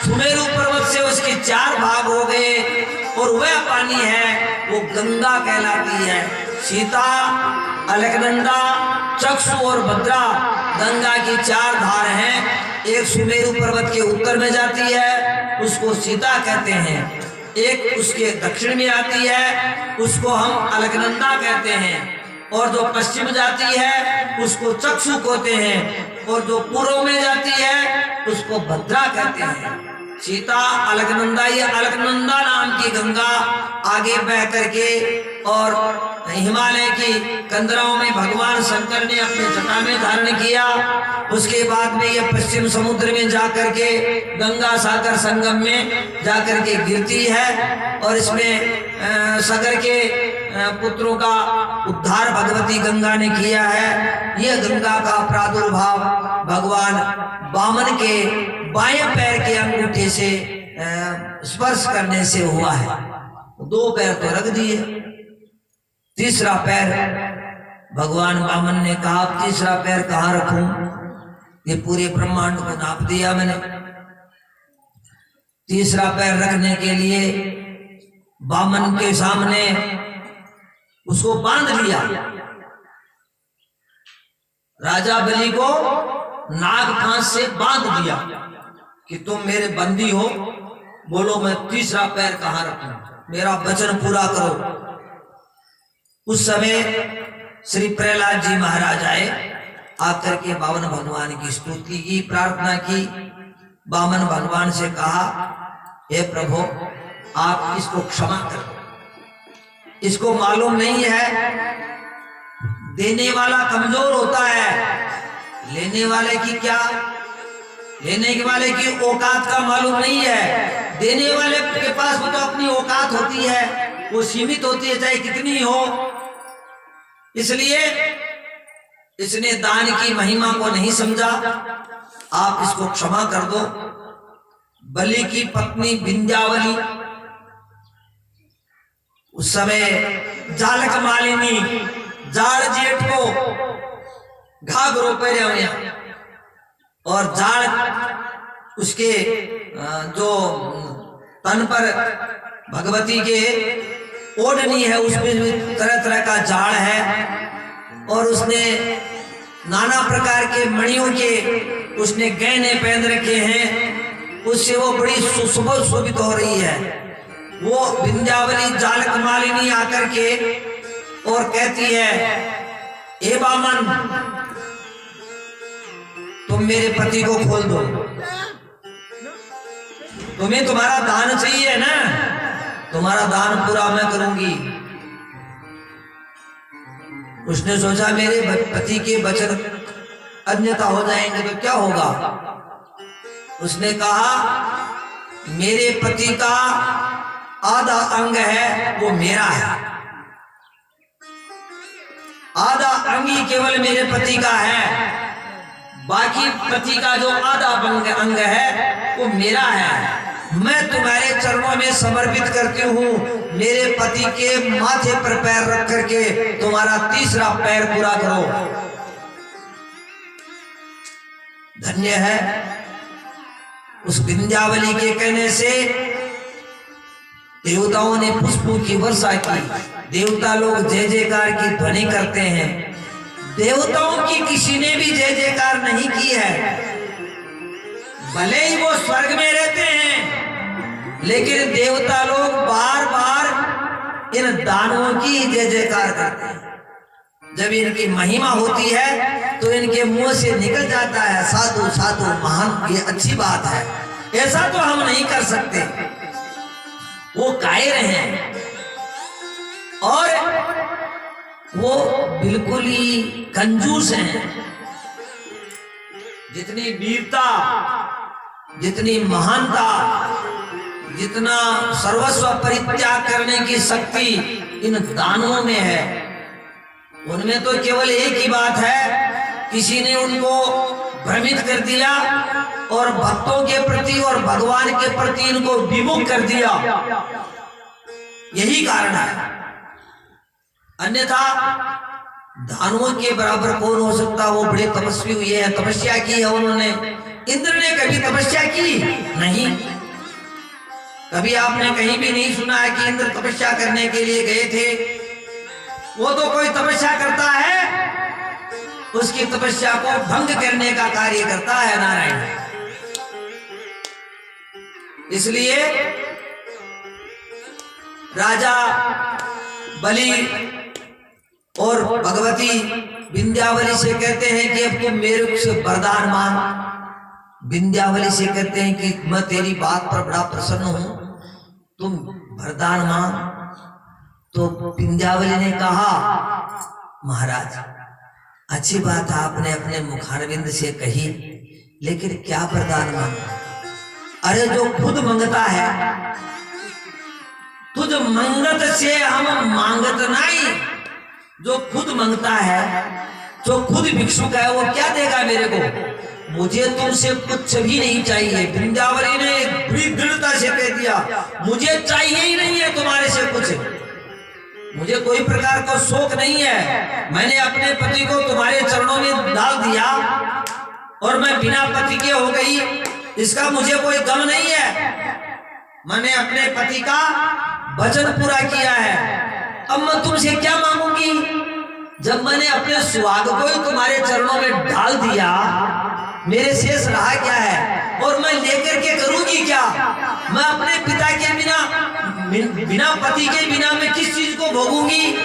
सुमेरु पर्वत से उसके 4 भाग हो गए और वह पानी है वो गंगा कहलाती है। सीता, अलकनंदा, चक्षु और भद्रा गंगा की 4 धार हैं। एक सुमेरु पर्वत के उत्तर में जाती है, उसको सीता कहते हैं। एक उसके दक्षिण में आती है, उसको हम अलकनंदा कहते हैं। और जो पश्चिम जाती है उसको चक्षु कहते हैं। और जो पूर्व में जाती है उसको भद्रा कहते हैं। सीता, अलकनंदा, ये अलकनंदा नाम की गंगा आगे बह करके और हिमालय की कंदराओं में भगवान शंकर ने अपने जटा में धारण किया। उसके बाद में ये पश्चिम समुद्र में जाकर के गंगा सागर संगम में जाकर के गिरती है और इसमें सागर के पुत्रों का उद्धार भगवती गंगा ने किया है। यह गंगा का प्रादुर्भाव भगवान वामन के बाएं पैर के अंगूठे से स्पर्श करने से हुआ है। 2 पैर तो रख दिए, तीसरा पैर भगवान वामन ने कहा तीसरा पैर कहाँ रखूं? ये पूरे ब्रह्मांड को नाप दिया मैंने। तीसरा पैर रखने के लिए वामन के सामने उसको बांध लिया। राजा बलि को नाग फांस से बांध दिया कि तुम मेरे बंदी हो, बोलो मैं तीसरा पैर कहाँ रखूं, मेरा वचन पूरा करो। उस समय श्री प्रहलाद जी महाराज आए, आकर के वामन भगवान की स्तुति की, प्रार्थना की। वामन भगवान से कहा, हे प्रभु आप इसको क्षमा करो, इसको मालूम नहीं है देने वाला कमजोर होता है, लेने वाले की क्या, लेने के वाले की औकात का मालूम नहीं है। देने वाले के पास वो तो अपनी औकात होती है, वो सीमित होती है चाहे कितनी हो। इसलिए इसने दान की महिमा को नहीं समझा, आप इसको क्षमा कर दो। बलि की पत्नी विंध्यावली उस समय जालक मालिनी जाड़ जेठ को घाघरो पहरिया और जाड़ उसके जो तन पर भगवती के ओढ़नी है उसमें तरह तरह का जाड़ है और उसने नाना प्रकार के मणियों के उसने गहने पहन रखे हैं, उससे वो बड़ी सुशोभित हो रही है। वो विंध्यावली जालक मालिनी आकर के और कहती है, हे वामन तुम मेरे पति को खोल दो, तुम्हें तुम्हारा दान चाहिए ना, तुम्हारा दान पूरा मैं करूंगी। उसने सोचा मेरे पति के वचन अन्यथा हो जाएंगे तो क्या होगा। उसने कहा मेरे पति का आधा अंग है वो मेरा है, आधा अंग ही केवल मेरे पति का है, बाकी पति का जो आधा अंग है वो मेरा है। मैं तुम्हारे चरणों में समर्पित करती हूँ, मेरे पति के माथे पर पैर रख करके तुम्हारा तीसरा पैर पूरा करो। धन्य है उस विंध्यावली के कहने से देवताओं ने पुष्पों की वर्षा की। देवता लोग जय जयकार की ध्वनि करते हैं, देवताओं की किसी ने भी जय जयकार नहीं की है। भले ही वो स्वर्ग में रहते हैं लेकिन देवता लोग बार बार इन दानवों की जय जयकार करते हैं। जब इनकी महिमा होती है तो इनके मुंह से निकल जाता है साधु साधु महान, ये अच्छी बात है, ऐसा तो हम नहीं कर सकते। वो कायर हैं और वो बिल्कुल ही कंजूस हैं। जितनी वीरता, जितनी महानता, जितना सर्वस्व परित्याग करने की शक्ति इन दानवों में है, उनमें तो केवल एक ही बात है, किसी ने उनको भ्रमित कर दिया और भक्तों के प्रति और भगवान के प्रति इनको विमुख कर दिया, यही कारण है। अन्यथा दानवों के बराबर कौन हो सकता, वो बड़े तपस्वी हुए हैं, तपस्या की है उन्होंने। इंद्र ने कभी तपस्या की नहीं, कभी आपने कहीं भी नहीं सुना है कि इंद्र तपस्या करने के लिए गए थे। वो तो कोई तपस्या करता है, उसकी तपस्या को भंग करने का कार्य करता है नारायण। इसलिए राजा बलि और भगवती विंध्यावली से कहते हैं कि अब तुम मेरे से वरदान मांग। विंध्यावली से कहते हैं कि मैं तेरी बात पर बड़ा प्रसन्न हूं, तुम वरदान मांग। तो विंध्यावली ने कहा, महाराज अच्छी बात आपने अपने मुखारविंद से कही, लेकिन क्या वरदान मांगा? अरे जो खुद मांगता है, तुझ मंगत से हम मांगत नहीं। जो खुद मांगता है, जो खुद भिक्षुक है, वो क्या देगा मेरे को? मुझे तुमसे कुछ भी नहीं चाहिए। विंध्यावली ने बड़ी दृढ़ता से कह दिया, मुझे चाहिए ही नहीं है तुम्हारे से कुछ, मुझे कोई प्रकार का शोक नहीं है। मैंने अपने पति को तुम्हारे चरणों में डाल दिया और मैं बिना पति के हो गई, इसका मुझे कोई गम नहीं है। मैंने अपने पति का वचन पूरा किया है, अब मैं तुमसे क्या मांगूंगी? जब मैंने अपने सुहाग को ही तुम्हारे चरणों में डाल दिया, मेरे शेष रहा क्या है? और मैं लेकर के करूंगी क्या? मैं अपने पिता के बिना पति के बिना मैं किस चीज को भोगूंगी?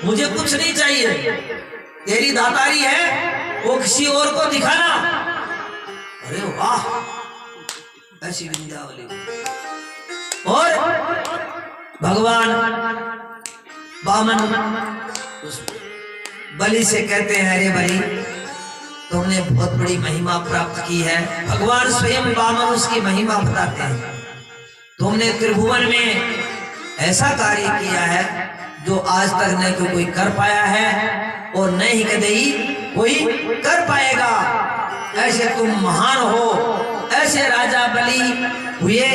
मुझे कुछ नहीं चाहिए। तेरी दातारी है वो किसी और को दिखाना। अरे वाह, ऐसी विंध्यावली। और भगवान वामन उस बलि से कहते हैं, अरे बलि तुमने बहुत बड़ी महिमा प्राप्त की है। भगवान स्वयं वामन उसकी महिमा बताते हैं। तुमने त्रिभुवन में ऐसा कार्य किया है जो आज तक न कोई कर पाया है और न ही कभी कोई कर पाएगा। ऐसे तुम महान हो। ऐसे राजा बलि हुए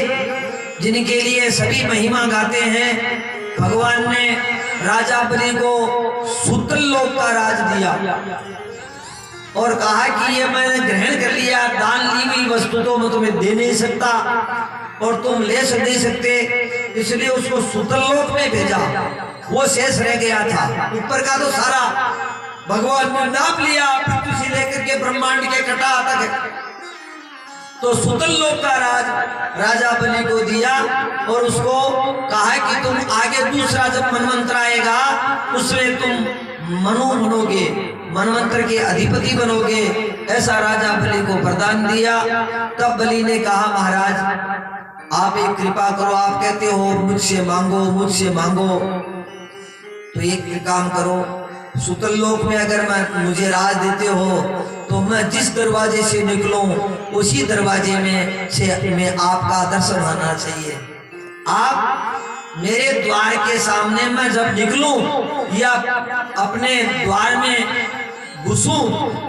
जिनके लिए सभी महिमा गाते हैं। भगवान ने राजा बलि को सुतल लोक का राज दिया और कहा कि ये मैंने ग्रहण कर लिया, दान ली हुई वस्तु तो मैं तुम्हें दे नहीं सकता और तुम ले नहीं सकते, इसलिए उसको सुतल लोक में भेजा। वो शेष रह गया था, ऊपर का तो सारा भगवान ने नाप लिया, पृथ्वी से लेकर के ब्रह्मांड के कटा तक। तो सुतल लोक का राज राजा बलि को दिया और उसको कहा कि तुम आगे दूसरा जब मनवंतर आएगा उसमें तुम मनु बनोगे, मनवंतर के अधिपति बनोगे। ऐसा राजा बलि को वरदान दिया। तब बलि ने कहा, महाराज आप एक कृपा करो, आप कहते हो मुझसे मांगो मुझसे मांगो, तो एक काम करो, सुतल लोक में अगर मुझे राज देते हो तो मैं जिस दरवाजे से निकलूं उसी दरवाजे में से मैं आपका दर्शन होना चाहिए। आप मेरे द्वार के सामने मैं जब निकलूं या अपने द्वार में घुसूं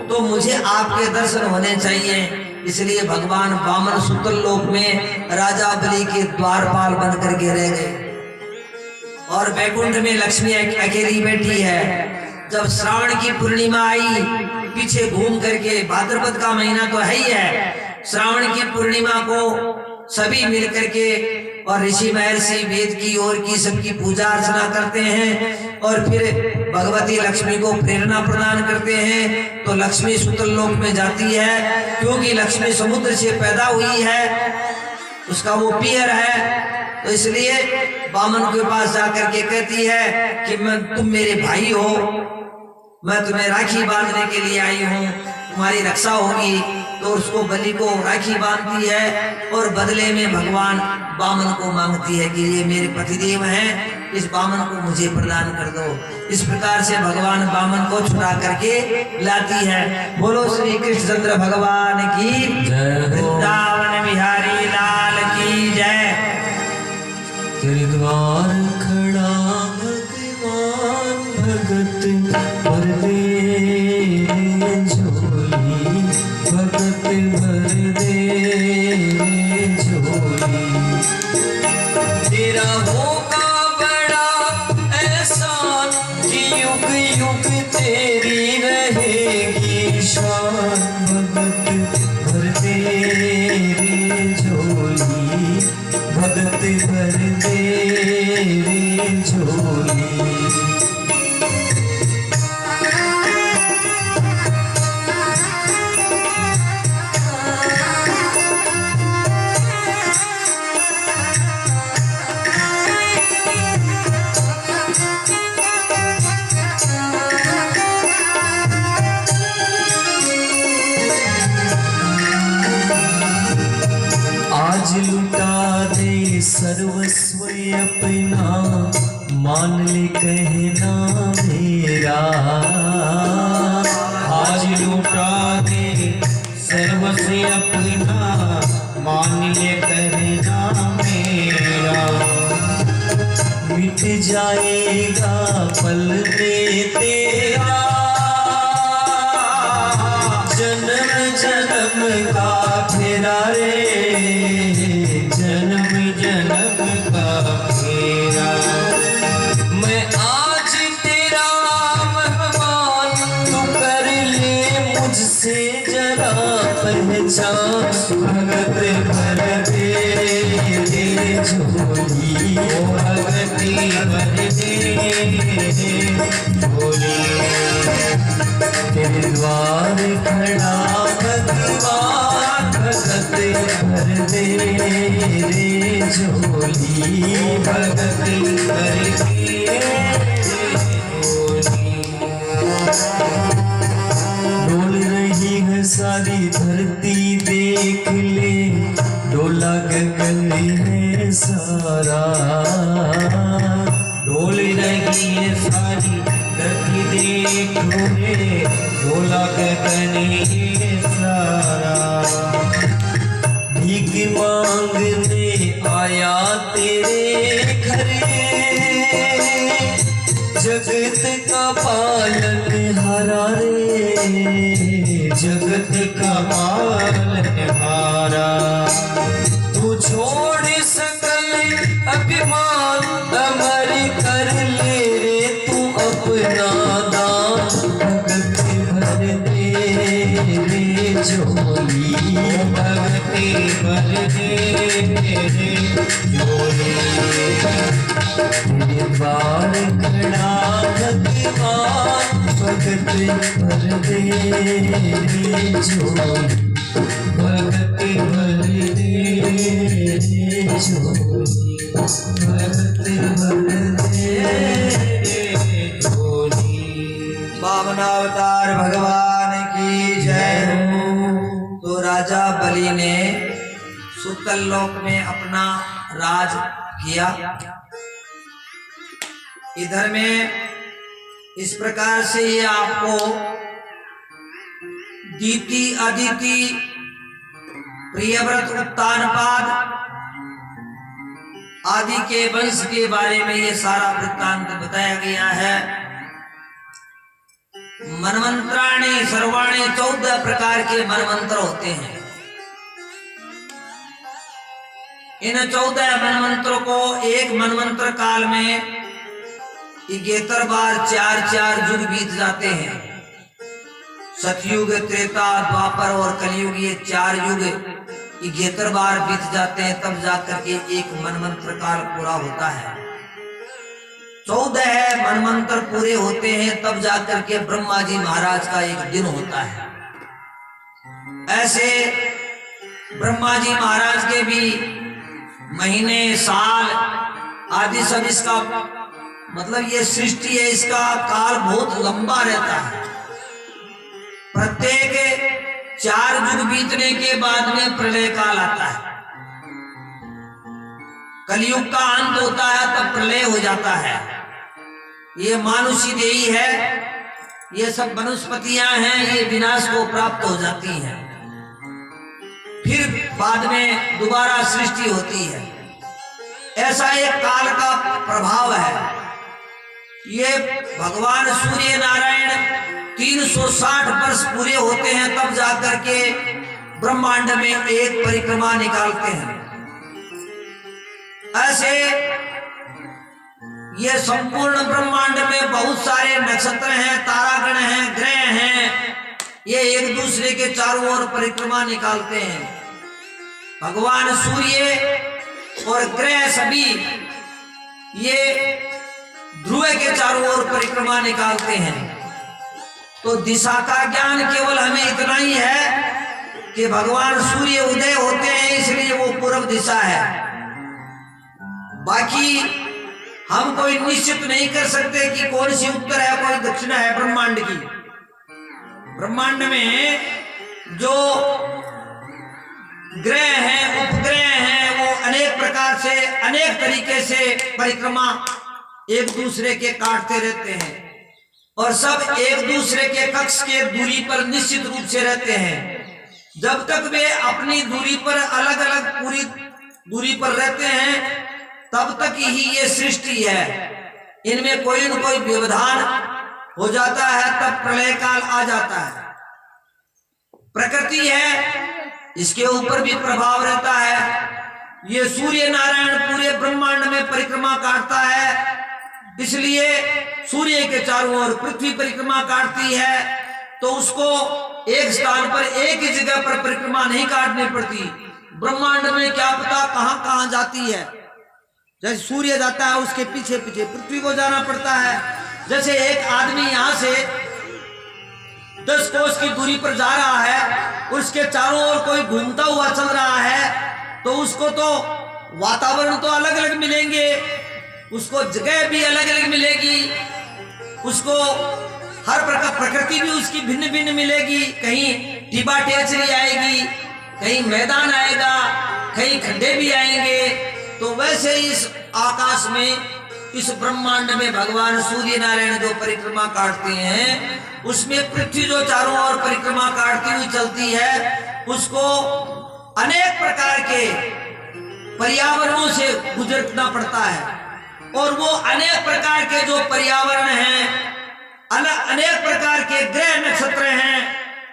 तो मुझे आपके दर्शन होने चाहिए। इसलिए भगवान वामन सुतल लोक में राजा बलि के द्वारपाल बन करके रह गए और वैकुंठ में लक्ष्मी अकेली बैठी है। जब श्रावण की पूर्णिमा आई, पीछे घूम करके, भाद्रपद का महीना तो है ही है, श्रावण की पूर्णिमा को सभी मिल करके और ऋषि महर्षि वेद की और की सबकी पूजा अर्चना करते हैं और फिर भगवती लक्ष्मी को प्रेरणा प्रदान करते हैं। तो लक्ष्मी सुतल लोक में जाती है, क्योंकि लक्ष्मी समुद्र से पैदा हुई है, उसका वो पियर है। तो इसलिए वामन के पास जाकर के कहती है कि तुम मेरे भाई हो, मैं तुम्हें राखी बांधने के लिए आई हूँ, तुम्हारी रक्षा होगी। तो उसको बलि को राखी बांधती है और बदले में भगवान वामन को मांगती है कि ये मेरे पतिदेव हैं, इस वामन को मुझे प्रदान कर दो। इस प्रकार से भगवान वामन को छुड़ा करके लाती है। बोलो श्री कृष्णचंद्र भगवान की वृंदावन बिहारी लाल की जय। तेरे द्वार खड़ा भगवान भगत सर्वस्व अपना मान ले कहना मेरा, आज लौटा दे सर्वस्व अपना मान ले कहना मेरा। मिट जाएगा पल में तेरा जन्म जन्म का फेरा रे, जन्म जन्म का फेरा। मैं आज तेरा मेहमान, तू कर ले मुझसे जरा पहचान। भगत भर दे झोली, भगती भर दे झोली। तेरे द्वार खड़ा भगवान, भगत भर दे रे झोली, भगत भर दे झोली। डोल रही है सारी धरती देख ले, डोला गगन है सारा। डोल रही है सारी धरती देखो रे, डोला गगन है सारा। भीख मांगने आया तेरे घरे, जगत का पालन हारा रे, जगत का पालन हारा। तू छोड़ सकल अभिमान, अमर कर ले रे तू अपना दान। भगत भर दे रे झोली, भगत भर दे रे झोली। तेरे द्वार खड़ा भगवान, भगत भर दे रे झोली, भगत भर दे रे झोली, भगत भर दे रे झोली। वामनावतार भगवान की जय। तो राजा बलि ने सुतल लोक में अपना राज किया। इधर में इस प्रकार से ये आपको दीति अदिति प्रियव्रत उत्तानपाद आदि के वंश के बारे में ये सारा वृत्तांत बताया गया है। मनमंत्राणि सर्वाणि 14 प्रकार के मनमंत्र होते हैं। इन 14 मनमंत्रों को एक मनमंत्र काल में 71 बार 4-4 युग बीत जाते हैं। सतयुग, त्रेता, द्वापर और कलयुग, ये 4 युग 71 बार बीत जाते हैं, तब जाकर के एक मनमंत्र काल पूरा होता है। 14 मनमंत्र पूरे होते हैं, तब जाकर के ब्रह्मा जी महाराज का एक दिन होता है। ऐसे ब्रह्मा जी महाराज के भी महीने, साल आदि सब, इसका मतलब ये सृष्टि है, इसका काल बहुत लंबा रहता है। प्रत्येक 4 युग बीतने के बाद में प्रलय काल आता है। कलयुग का अंत होता है, तब प्रलय हो जाता है। ये मानुषी देही है, ये सब वनस्पतियां हैं, ये विनाश को प्राप्त हो जाती हैं। फिर बाद में दोबारा सृष्टि होती है। ऐसा एक काल का प्रभाव है। ये भगवान सूर्य नारायण 360 वर्ष पूरे होते हैं, तब जाकर के ब्रह्मांड में एक परिक्रमा निकालते हैं। ऐसे ये संपूर्ण ब्रह्मांड में बहुत सारे नक्षत्र हैं, तारागण हैं, ग्रह हैं। ये एक दूसरे के चारों ओर परिक्रमा निकालते हैं। भगवान सूर्य और ग्रह सभी ये ध्रुव के चारों ओर परिक्रमा निकालते हैं। तो दिशा का ज्ञान केवल हमें इतना ही है कि भगवान सूर्य उदय होते हैं, इसलिए वो पूर्व दिशा है। बाकी हम कोई निश्चित नहीं कर सकते कि कौन सी उत्तर है, कौन दक्षिण है ब्रह्मांड की। ब्रह्मांड में जो ग्रह हैं, उपग्रह हैं, वो अनेक प्रकार से अनेक तरीके से परिक्रमा एक दूसरे के काटते रहते हैं और सब एक दूसरे के कक्ष के दूरी पर निश्चित रूप से रहते हैं। जब तक वे अपनी दूरी पर अलग अलग पूरी दूरी पर रहते हैं तब तक ही ये सृष्टि है। इनमें कोई न कोई व्यवधान हो जाता है तब प्रलय काल आ जाता है। प्रकृति है, इसके ऊपर भी प्रभाव रहता है। ये सूर्य नारायण पूरे ब्रह्मांड में परिक्रमा काटता है, इसलिए सूर्य के चारों ओर पृथ्वी परिक्रमा काटती है, तो उसको एक स्थान पर एक ही जगह पर परिक्रमा नहीं काटनी पड़ती। ब्रह्मांड में क्या पता कहां कहां जाती है। जैसे सूर्य जाता है उसके पीछे पीछे पृथ्वी को जाना पड़ता है। जैसे एक आदमी यहां से 10 कोस की दूरी पर जा रहा है, उसके चारों ओर कोई घूमता हुआ चल रहा है, तो उसको तो वातावरण तो अलग अलग मिलेंगे, उसको जगह भी अलग अलग मिलेगी, उसको हर प्रकार प्रकृति भी उसकी भिन्न भिन्न मिलेगी। कहीं टिबा टेचरी आएगी, कहीं मैदान आएगा, कहीं खड्डे भी आएंगे। तो वैसे इस आकाश में, इस ब्रह्मांड में भगवान सूर्य नारायण जो परिक्रमा काटते हैं, उसमें पृथ्वी जो चारों ओर परिक्रमा काटती हुई चलती है, उसको अनेक प्रकार के पर्यावरणों से गुजरना पड़ता है। और वो अनेक प्रकार के जो पर्यावरण हैं, अनेक प्रकार के ग्रह नक्षत्र हैं,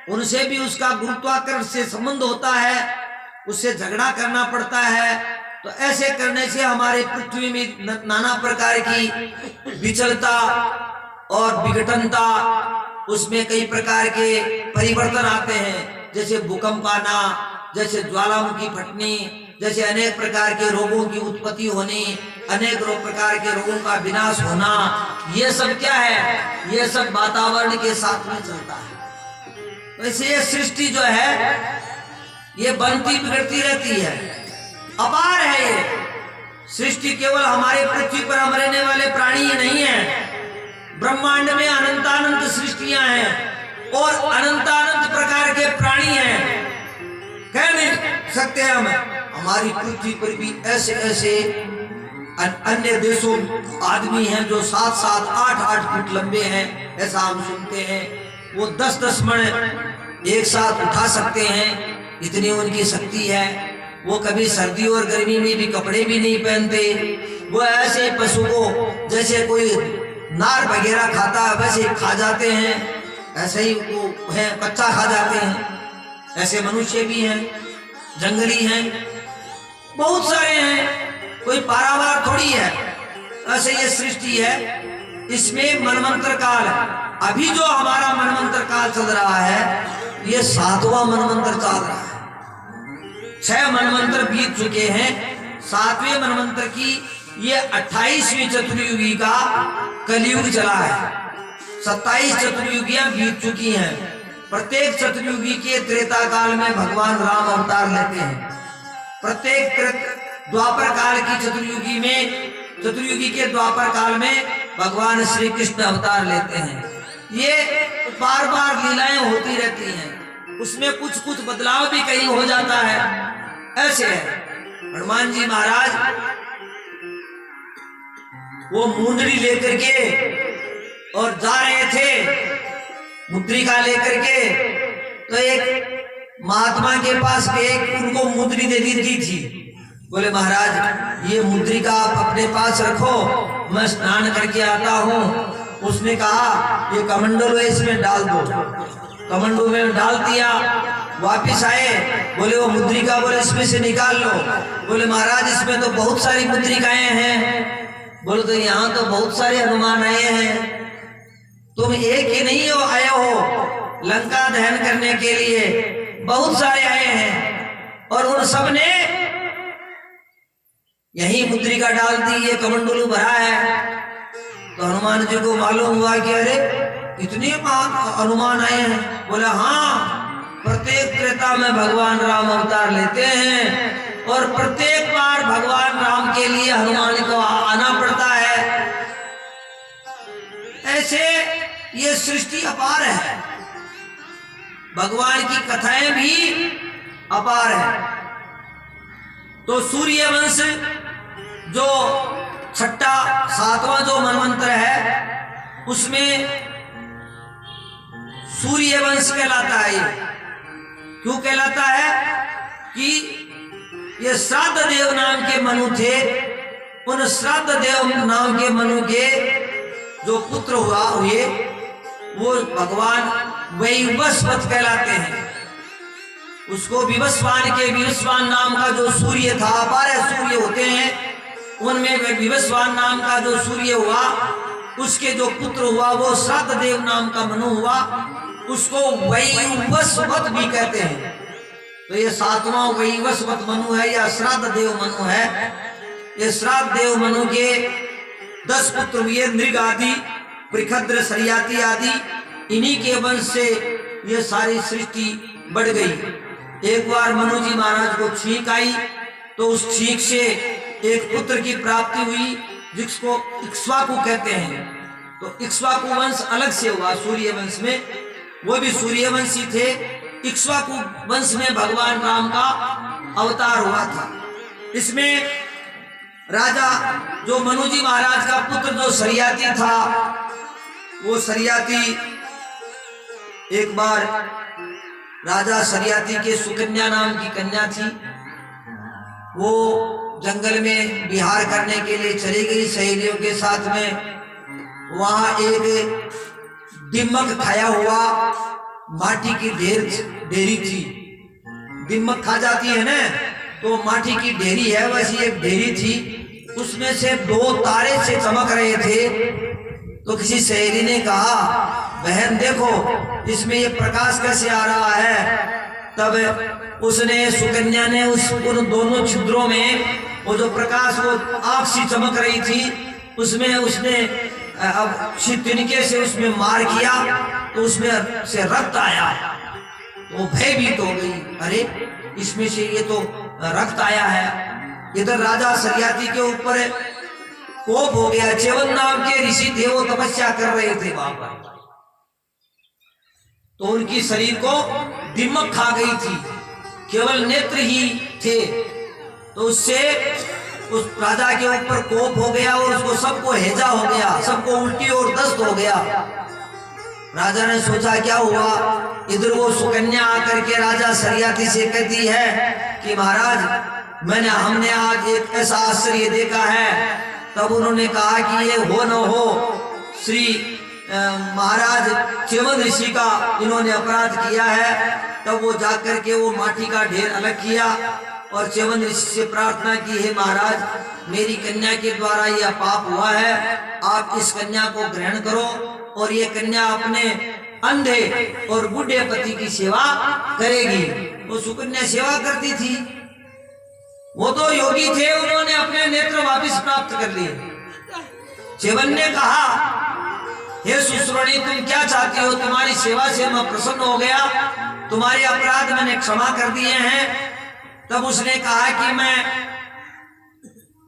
उनसे भी उसका गुरुत्वाकर्षण से संबंध होता है, उससे झगड़ा करना पड़ता है। तो ऐसे करने से हमारे पृथ्वी में नाना प्रकार की विचलता और विघटनता, उसमें कई प्रकार के परिवर्तन आते हैं, जैसे भूकंप आना, जैसे ज्वालामुखी फटनी, जैसे अनेक प्रकार के रोगों की उत्पत्ति होनी, अनेक प्रकार के रोगों का विनाश होना। ये सब क्या है? ये सब वातावरण के साथ में चलता है। वैसे ये सृष्टि जो है ये बनती बिगड़ती रहती है, अपार है। ये सृष्टि केवल हमारे पृथ्वी पर हम रहने वाले प्राणी ही नहीं है, ब्रह्मांड में अनंतानंत सृष्टियां हैं और अनंतानंत प्रकार के प्राणी हैं। कह नहीं सकते हम, हमारी पृथ्वी पर भी ऐसे ऐसे अन्य देशों आदमी हैं जो 7-7, 8-8 फुट लंबे हैं, ऐसा हम सुनते हैं। वो 10-10 मण एक साथ उठा सकते हैं, इतनी उनकी शक्ति है। वो कभी सर्दी और गर्मी में भी कपड़े भी नहीं पहनते। वो ऐसे पशु को जैसे कोई नार वगैरह खाता है वैसे खा जाते हैं, ऐसे ही वो है कच्चा खा जाते हैं। ऐसे मनुष्य भी हैं, जंगली हैं, बहुत सारे हैं, कोई पारावार थोड़ी है। ऐसे ये सृष्टि है, इसमें मनवंतर काल, अभी जो हमारा मनवंतर काल चल रहा है, ये 7वां मनवंतर चल रहा है। 6 मनवंतर बीत चुके हैं, 7वें मनवंतर की ये 28वीं चतुर्युगी का कलयुग चला है। 27 चतुर्युगियां बीत चुकी हैं। प्रत्येक चतुर्युगी के त्रेता काल में भगवान राम अवतार लेते हैं। प्रत्येक द्वापर काल की चतुर्युगी में, चतुर्युगी के द्वापर काल में भगवान श्री कृष्ण अवतार लेते हैं। ये बार बार लीलाएं होती रहती हैं, उसमें कुछ कुछ बदलाव भी कहीं हो जाता है। ऐसे है हनुमान जी महाराज, वो मुंदरी लेकर के और जा रहे थे मुद्रिका लेकर के, तो एक महात्मा के पास एक उनको मुद्री दे दी थी। बोले महाराज ये मुद्रिका आप अपने पास रखो, मैं स्नान करके आता हूँ। उसने कहा ये कमंडल है, इसमें डाल दो। कमंडल में डाल दिया, वापिस आए, बोले वो मुद्रिका, बोले इसमें से निकाल लो। बोले महाराज इसमें तो बहुत सारी मुद्रिकाएं हैं। बोले तो यहाँ तो बहुत सारे हनुमान आए हैं, तुम एक ही नहीं हो आए हो लंका दहन करने के लिए, बहुत सारे आए हैं और उन सब ने यही मुद्रिका डाल दी, ये कमंडलू भरा है। तो हनुमान जी को मालूम हुआ कि अरे इतने हनुमान आए हैं। बोला हाँ, प्रत्येक त्रेता में भगवान राम अवतार लेते हैं और प्रत्येक बार भगवान राम के लिए हनुमान को आना पड़ता है। ऐसे ये सृष्टि अपार है, भगवान की कथाएं भी अपार है। तो सूर्य वंश जो छठा सातवां जो मनवंतर है उसमें सूर्य वंश कहलाता है। क्यों कहलाता है कि ये श्राद्ध देव नाम के मनु थे। उन श्राद्ध देव नाम के मनु के जो पुत्र हुए वो भगवान वैवस्वत कहलाते हैं। उसको विवस्वान के विवस्वान नाम का जो सूर्य था, 12 सूर्य होते हैं, उनमें विवस्वान नाम का जो सूर्य हुआ उसके जो पुत्र हुआ वो श्राद्ध देव नाम का मनु हुआ, उसको वैवस्वत भी कहते हैं। तो ये सातवां वैवस्वत मनु है या श्राद्ध देव मनु है। ये श्राद्ध देव मनु के 10 पुत्र हुए, नृग आदि, पृखद्र, सरियाती आदि। इन्हीं के वंश से ये सारी सृष्टि बढ़ गई। एक बार मनु जी महाराज को छींक आई तो उस छींक से एक पुत्र की प्राप्ति हुई जिसको इक्ष्वाकु कहते हैं। तो इक्ष्वाकु वंश अलग से हुआ सूर्य वंश में, वो भी सूर्यवंशी थे। इक्ष्वाकु वंश में भगवान राम का अवतार हुआ था। इसमें राजा जो मनु जी महाराज का पुत्र जो सरियाती था, वो सरियाती एक बार राजा सरियाती के सुकन्या नाम की कन्या थी। वो जंगल में विहार करने के लिए चली गई सहेलियों के साथ में। वहां एक दिमक खाया हुआ माटी की ढेरी थी। दिमक खा जाती है ना, तो माटी की ढेरी है, वैसी एक ढेरी थी। उसमें से 2 तारे से चमक रहे थे। तो किसी सहेली ने कहा, बहन देखो इसमें ये प्रकाश कैसे आ रहा है। तब उसने सुकन्या ने उन दोनों छिद्रों में वो जो प्रकाश वो आग सी चमक रही थी उसमें उसने अब तिनके से उसमें मार किया तो उसमें से रक्त आया। तो भयभीत हो गई, अरे इसमें से ये तो रक्त आया है। इधर राजा सरियाती के ऊपर कोप हो गया। च्यवन नाम के ऋषि थे, वो तपस्या कर रहे थे वहां पर। तो उनकी शरीर को दिमक खा गई थी, केवल नेत्र ही थे। तो उससे उस राजा के ऊपर कोप हो गया और उसको सबको हैजा हो गया, सबको उल्टी और दस्त हो गया। राजा ने सोचा क्या हुआ। इधर वो सुकन्या आकर के राजा सरियाती से कहती है कि महाराज हमने आज एक ऐसा आश्चर्य देखा है। तब उन्होंने कहा कि ये हो न हो श्री महाराज च्यवन ऋषि का इन्होंने अपराध किया है। तब वो जाकर के वो माटी का ढेर अलग किया और च्यवन ऋषि से प्रार्थना की, हे महाराज मेरी कन्या के द्वारा यह पाप हुआ है, आप इस कन्या को ग्रहण करो और ये कन्या अपने अंधे और बूढ़े पति की सेवा करेगी। वो सुकन्या सेवा करती थी, वो तो योगी थे, उन्होंने अपने नेत्र वापस प्राप्त कर लिए। च्यवन ने कहा, हे सुश्रोणी तुम क्या चाहती हो, तुम्हारी सेवा से मैं प्रसन्न हो गया, तुम्हारे अपराध मैंने क्षमा कर दिए हैं। तब उसने कहा कि मैं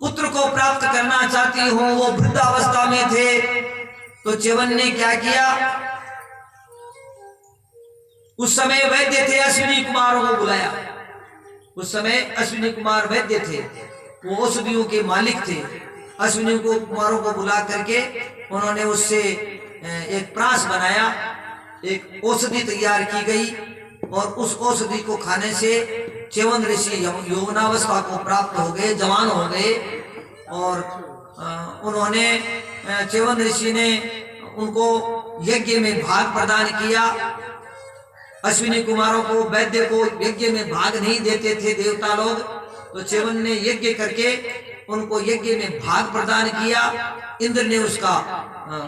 पुत्र को प्राप्त करना चाहती हूं। वो वृद्धावस्था में थे। तो च्यवन ने क्या किया, उस समय वैद्य थे, अश्विनी कुमारों को बुलाया। उस समय अश्विनी कुमार वैद्य थे, वो औषधियों के मालिक थे। अश्विनी कुमारों को बुला करके उन्होंने उससे एक प्राश बनाया, एक औषधि तैयार की गई और उस औषधि को खाने से च्यवन ऋषि यौवनावस्था को प्राप्त हो गए, जवान हो गए। और उन्होंने च्यवन ऋषि ने उनको यज्ञ में भाग प्रदान किया। अश्विनी कुमारों को, वैद्य को यज्ञ में भाग नहीं देते थे देवता लोग। तो च्यवन ने यज्ञ करके उनको यज्ञ में भाग प्रदान किया। इंद्र ने उसका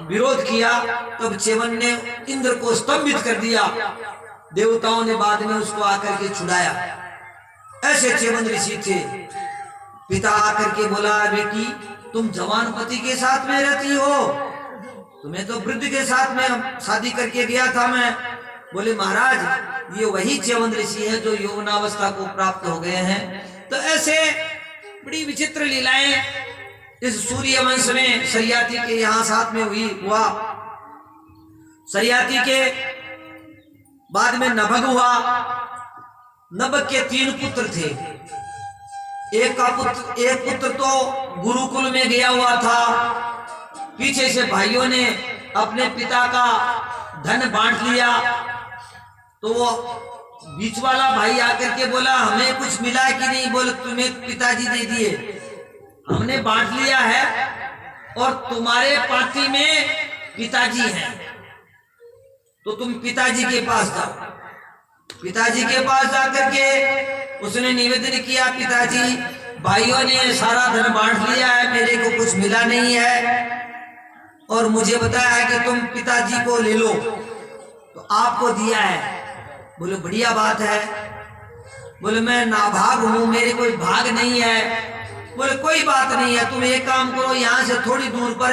विरोध किया। तब च्यवन ने इंद्र को स्तंभित कर दिया। देवताओं ने बाद में उसको आकर के छुड़ाया। ऐसे च्यवन ऋषि थे। पिता आकर के बोला, बेटी तुम जवान पति के साथ में रहती हो, तुम्हें तो वृद्ध के साथ में शादी करके गया था मैं। बोले महाराज ये वही च्यवन ऋषि है जो यौवनावस्था को प्राप्त हो गए हैं। तो ऐसे बड़ी विचित्र लीलाएं इस सूर्य वंश में सरियाती के यहाँ साथ में हुआ। सरियाती के बाद में नभग हुआ। नभग के 3 पुत्र थे। एक पुत्र तो गुरुकुल में गया हुआ था, पीछे से भाइयों ने अपने पिता का धन बांट लिया, तो वो बीच वाला भाई आकर के बोला हमें कुछ मिला कि नहीं? बोले तुम्हें पिताजी दे दिए, हमने बांट लिया है और तुम्हारे पार्टी में पिताजी हैं, तो तुम पिताजी के पास जाओ। पिताजी के पास जाकर के उसने निवेदन किया, पिताजी भाइयों ने सारा धन बांट लिया है, मेरे को कुछ मिला नहीं है और मुझे बताया है कि तुम पिताजी को ले लो, तो आपको दिया है। बोले बढ़िया बात है। बोले मैं नाभाग हूं, मेरे कोई भाग नहीं है। बोले कोई बात नहीं है, तुम एक काम करो, यहाँ से थोड़ी दूर पर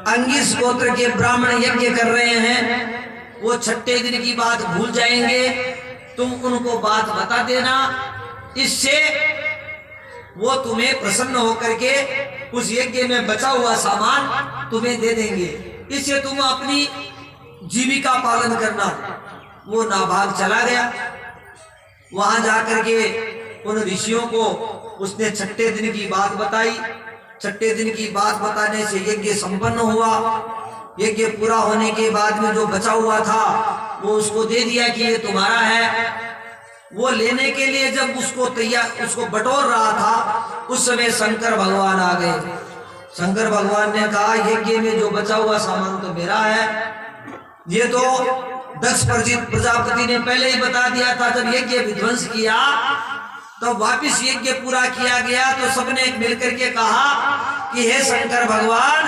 अंगिस गोत्र के ब्राह्मण यज्ञ कर रहे हैं, वो छठे दिन की बात भूल जाएंगे, तुम उनको बात बता देना, इससे वो तुम्हें प्रसन्न होकर के उस यज्ञ में बचा हुआ सामान तुम्हें दे देंगे, इससे तुम अपनी जीविका पालन करना। वो नाभाग चला गया, वहां जाकर के उन ऋषियों को उसने छठे दिन की बात बताई। छठे दिन की बात बताने से यज्ञ संपन्न हुआ। यज्ञ पूरा होने के बाद में जो बचा हुआ था वो उसको दे दिया कि ये तुम्हारा है। वो लेने के लिए जब उसको बटोर रहा था, उस समय शंकर भगवान आ गए। शंकर भगवान ने कहा यज्ञ में जो बचा हुआ सामान तो मेरा है। ये तो दक्ष प्रजापति ने पहले ही बता दिया था। जब यज्ञ विध्वंस किया तो वापिस यज्ञ पूरा किया गया, तो सबने मिलकर के कहा कि हे शंकर भगवान,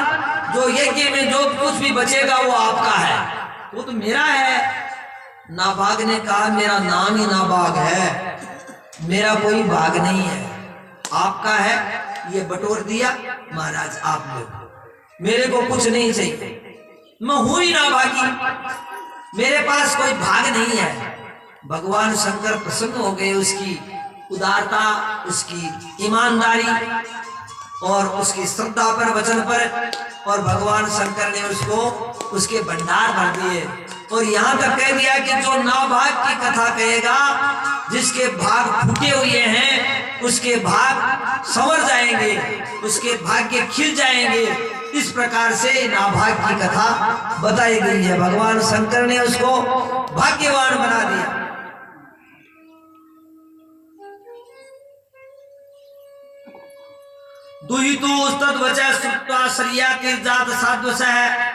जो यज्ञ में जो कुछ भी बचेगा वो आपका है, वो तो मेरा है। नाभाग ने कहा मेरा नाम ही नाभाग है, मेरा कोई भाग नहीं है, आपका है। ये बटोर दिया, महाराज आप लो, मेरे को कुछ नहीं चाहिए, मैं हूं ही नाभागी, मेरे पास कोई भाग नहीं है। भगवान शंकर प्रसन्न हो गए उसकी उदारता, उसकी ईमानदारी और उसकी श्रद्धा पर, वचन पर, और भगवान शंकर ने उसको उसके भंडार भर दिए। और यहाँ तक कह दिया कि जो नाभाग की कथा कहेगा, जिसके भाग फूटे हुए हैं उसके भाग संवर जाएंगे, उसके भाग्य खिल जाएंगे। इस प्रकार से नाभाग की कथा बताई गई है। भगवान शंकर ने उसको भाग्यवान बना दिया। दुहितु तद्वचः श्रुत्वा शर्याति जात साध्वस है।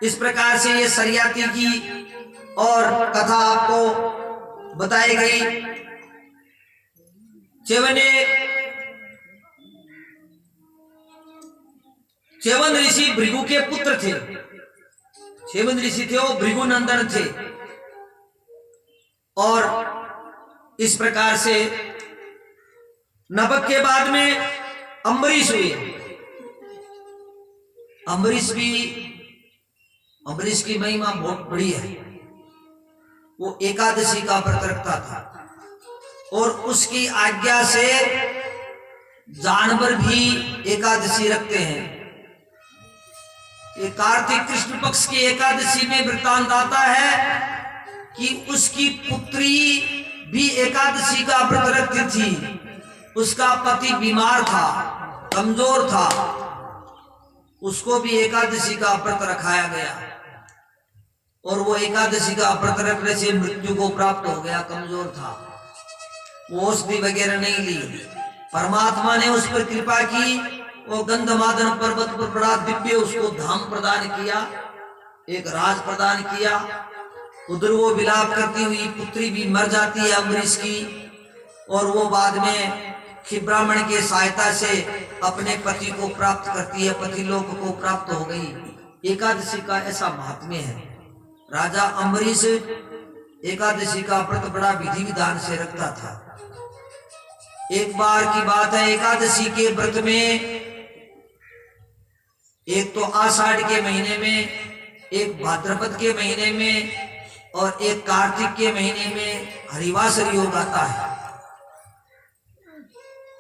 इस प्रकार से ये शर्याति की और कथा आपको बताई गई। च्यवन ऋषि भृगु के पुत्र थे। च्यवन ऋषि थे, वो भृगु नंदन थे। और इस प्रकार से नभक के बाद में अम्बरीश हुए। अम्बरीश की महिमा बहुत बड़ी है। वो एकादशी का व्रत रखता था और उसकी आज्ञा से जानवर भी एकादशी रखते हैं। ये कार्तिक कृष्ण पक्ष की एकादशी में वृत्तांत आता है कि उसकी पुत्री भी एकादशी का व्रत रखती थी। उसका पति बीमार था, कमजोर था, उसको भी एकादशी का व्रत रखाया गया और वो एकादशी का व्रत रखने से मृत्यु को प्राप्त हो गया। कमजोर था, वो औषधि वगैरह नहीं ली। परमात्मा ने उस पर कृपा की, वो गंधमादन पर्वत पर बड़ा दिव्य उसको धाम प्रदान किया, एक राज प्रदान किया। उधर वो विलाप करती हुई पुत्री भी मर जाती है अम्बरीश की, और वो बाद में ब्राह्मण के सहायता से अपने पति को प्राप्त करती है, पति लोक को प्राप्त हो गई। एकादशी का ऐसा महात्म्य है। राजा अम्बरीश एकादशी का व्रत बड़ा विधि विधान से रखता था। एक बार की बात है, एकादशी के व्रत में एक तो आषाढ़ के महीने में, एक भाद्रपद के महीने में और एक कार्तिक के महीने में हरिवासर योग आता है।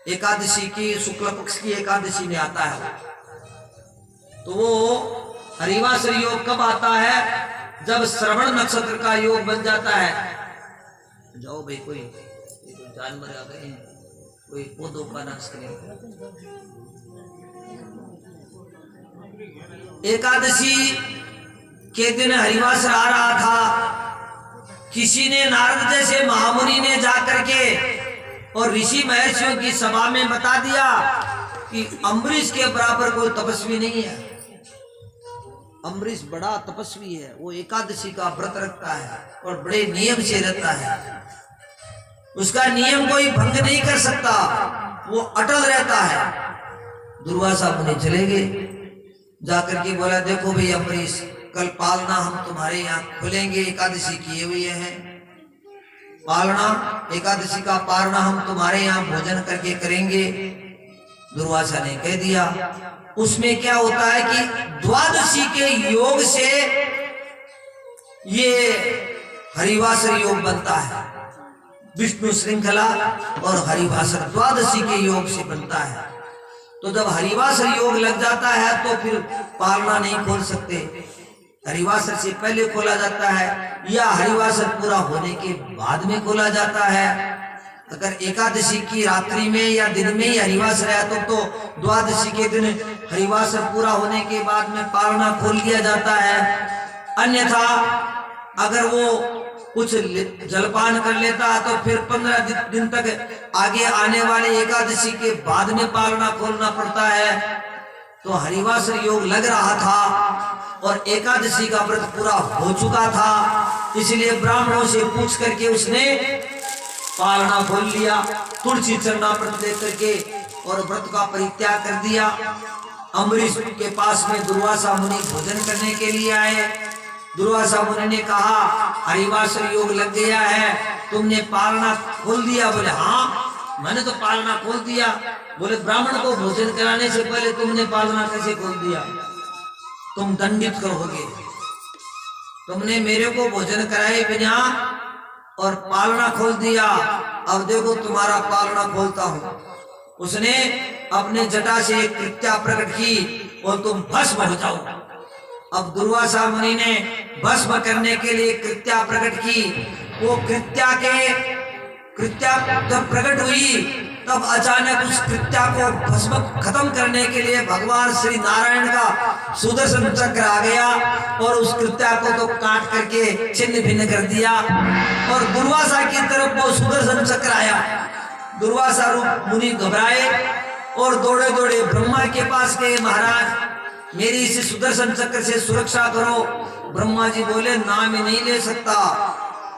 एकादशी की शुक्ल पक्ष की एकादशी में आता है। तो वो हरिवासर योग कब आता है? जब श्रवण नक्षत्र का योग बन जाता है। जाओ भाई, कोई जानवर आ गए हैं, कोई पौधों का नाश करेगा। एकादशी के दिन हरिवास आ रहा था। किसी ने, नारद जैसे महामुनि ने जाकर के और ऋषि महर्षियों की सभा में बता दिया कि अम्बरीश के बराबर कोई तपस्वी नहीं है। अम्बरीश बड़ा तपस्वी है, वो एकादशी का व्रत रखता है और बड़े नियम से रहता है। उसका नियम कोई भंग नहीं कर सकता, वो अटल रहता है। दुर्वासा मुनि चले गए, जाकर के बोला देखो भाई अम्बरीश, कल पालना हम तुम्हारे यहाँ खुलेंगे, एकादशी किए हुए हैं। पालना एकादशी का पालना हम तुम्हारे यहाँ भोजन करके करेंगे। दुर्वासा ने कह दिया। उसमें क्या होता है कि द्वादशी के योग से ये हरिवासर योग बनता है। विष्णु श्रृंखला और हरिवासर द्वादशी के योग से बनता है। तो जब हरिवासर योग लग जाता है तो फिर पालना नहीं खोल सकते। हरिवासर से पहले खोला जाता है या हरिवासर पूरा होने के बाद में खोला जाता है। अगर एकादशी की रात्रि में या दिन में ही हरिवासर है तो द्वादशी के दिन हरिवासर पूरा होने के बाद में पालना खोल दिया जाता है। अन्यथा अगर वो कुछ जलपान कर लेता है तो फिर 15 दिन तक आगे आने वाले एकादशी के बाद में पालना खोलना पड़ता है। तो हरिवासर योग लग रहा था और एकादशी का व्रत पूरा हो चुका था, इसलिए ब्राह्मणों से पूछ करके उसने पालना खोल लिया। तुलसी चरना व्रत लेकर के और व्रत का परित्याग कर दिया। अम्बरीश के पास में दुर्वासा मुनि भोजन करने के लिए आए। दुर्वासा मुनि ने कहा हरिवासर योग लग गया है, तुमने पालना खोल दिया? बोले हाँ मैंने तो पालना खोल दिया। बोले ब्राह्मण को भोजन कराने से पहले तुमने पालना कैसे खोल दिया? तुम दंडित करोगे। तुमने मेरे को भोजन कराए बिना और पालना खोल दिया, अब देखो तुम्हारा पालना खोलता हूं। उसने अपने जटा से एक कृत्या प्रकट की और तुम भस्म हो जाओ। अब दुर्वासा मुनि ने भस्म करने के लिए कृत्या प्रकट की। वो कृत्या जब प्रकट हुई तब अचानक उस कृत्या को भस्म खत्म करने के लिए भगवान श्री नारायण का सुदर्शन चक्र आ गया और उस कृत्या को तो काट करके छिन्न भिन्न कर दिया। और दुर्वासा की तरफ वो सुदर्शन चक्र आया। दुर्वासा रूप मुनि घबराए और दौड़े दौड़े ब्रह्मा के पास गए, महाराज मेरी इस सुदर्शन चक्र से सुरक्षा करो। ब्रह्मा जी बोले नाम ही नहीं ले सकता,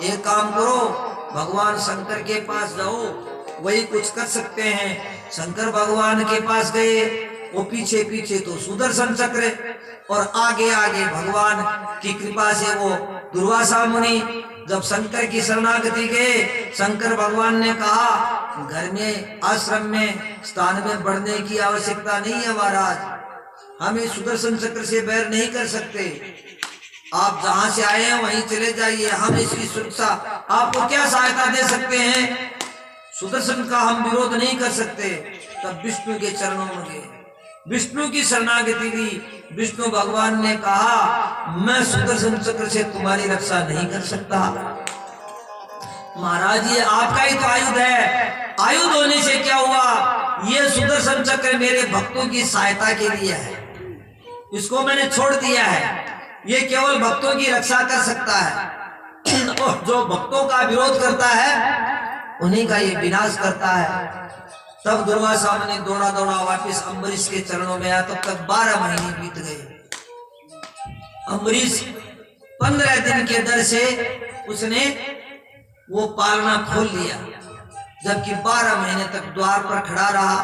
एक काम करो भगवान शंकर के पास जाओ, वही कुछ कर सकते हैं। शंकर भगवान के पास गए, वो पीछे पीछे तो सुदर्शन चक्र और आगे आगे भगवान की कृपा से वो दुर्वासा मुनि। जब शंकर की शरणागति गए, शंकर भगवान ने कहा घर में आश्रम में स्थान में बढ़ने की आवश्यकता नहीं है महाराज, हम इस सुदर्शन चक्र से बैर नहीं कर सकते। आप जहां से आए हैं वहीं चले जाइए, हम इसकी सुरक्षा आपको क्या सहायता दे सकते हैं, सुदर्शन का हम विरोध नहीं कर सकते। तब विष्णु के चरणों में गए, विष्णु की शरणागति दी। विष्णु भगवान ने कहा मैं सुदर्शन चक्र से तुम्हारी रक्षा नहीं कर सकता। महाराज ये आपका ही तो आयुध है, आयुध होने से क्या हुआ, ये सुदर्शन चक्र मेरे भक्तों की सहायता के लिए है, इसको मैंने छोड़ दिया है, ये केवल भक्तों की रक्षा कर सकता है और जो भक्तों का विरोध करता है उन्हीं का ये विनाश करता है। तब दुर्वासा मुनि दौड़ा दौड़ा वापिस अम्बरीश के चरणों में आया। तब तक 12 महीने बीत गए। अम्बरीश 15 दिन के दर से उसने वो पालना खोल लिया, जबकि 12 महीने तक द्वार पर खड़ा रहा।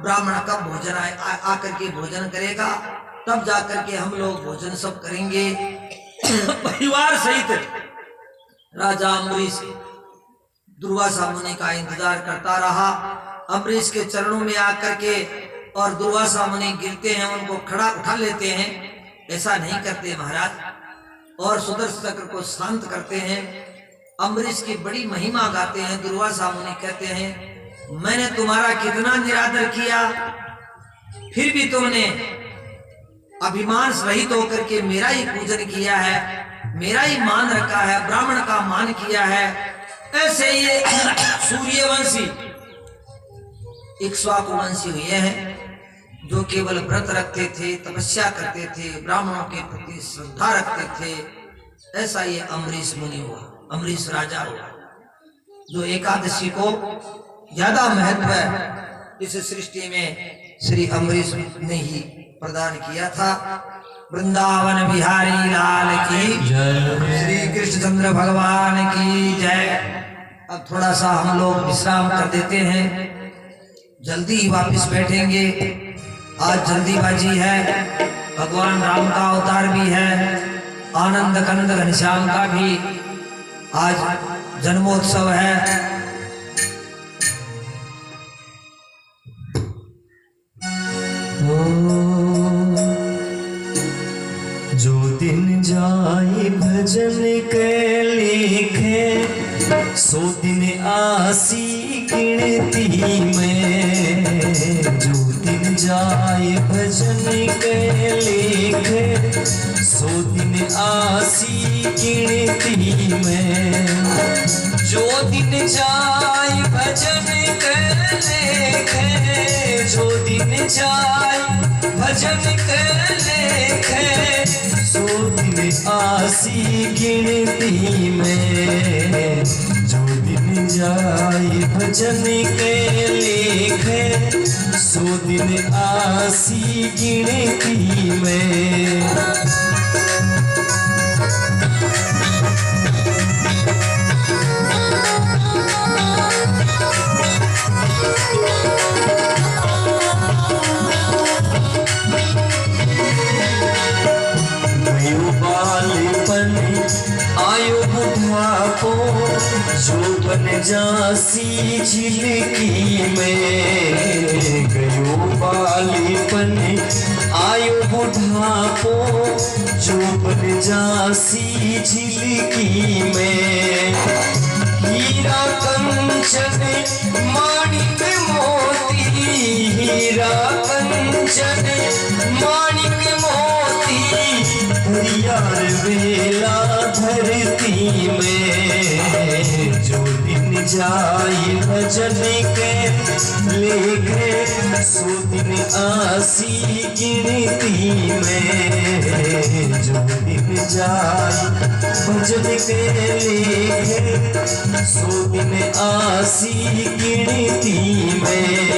ब्राह्मण कब भोजन आकर के भोजन करेगा, तब जाकर के हम लोग भोजन सब करेंगे। परिवार सहित राजा अम्बरीश दुर्वासा मुनि का इंतजार करता रहा। अम्बरीश के चरणों में आकर के और दुर्वासा मुनि गिरते हैं, उनको खड़ा उठा लेते हैं, ऐसा नहीं करते महाराज, और सुदर्शन चक्र को शांत करते हैं। अम्बरीश की बड़ी महिमा गाते हैं। दुर्वासा मुनि कहते हैं मैंने तुम्हारा कितना निरादर किया, फिर भी तुमने अभिमान रहित होकर के मेरा ही पूजन किया है, मेरा ही मान रखा है, ब्राह्मण का मान किया है। ऐसे ये सूर्यवंशी इक्ष्वाकुवंशी हुए हैं, जो केवल व्रत रखते थे, तपस्या करते थे, ब्राह्मणों के प्रति श्रद्धा रखते थे। ऐसा ये अम्बरीश मुनि हुआ, अम्बरीश राजा हुआ, जो एकादशी को ज्यादा महत्व इस सृष्टि में श्री अम्बरीश ने ही प्रदान किया था। वृंदावन बिहारी लाल की जय। श्री कृष्णचंद्र भगवान की जय। अब थोड़ा सा हम लोग विश्राम कर देते हैं, जल्दी ही वापस बैठेंगे। आज जल्दीबाजी है, भगवान राम का अवतार भी है, आनंद कंद घनश्याम का भी आज जन्मोत्सव है। जो दिन जाए भजन के लिखे, सो दिन आसी गिनती में। जो दिन जाए भजन के लिखे, सो दिन आसी गिनती में। जो दिन जाए भजन के लिखे, जो दिन जाए भजन के लिखे, सो दिन आसी गिनती में। जो दिन जाए भजन के लिखे, सो दिन आसी गिनती में। आयो बुढ़ापो, जो बन जासी झिलकी में। गयो बालीपन आयो बुढ़ापो, जो बन जासी झिलकी में। हीरा कंचन माणिक मोती, हीरा कंचन माणिक मोती, हरियार वेला धरती में। जो दिन जाए भजन के लेखे, सो दिन आसी गिनती में। जो दिन जाए भजन के लेखे, सो दिन आसी गिनती में।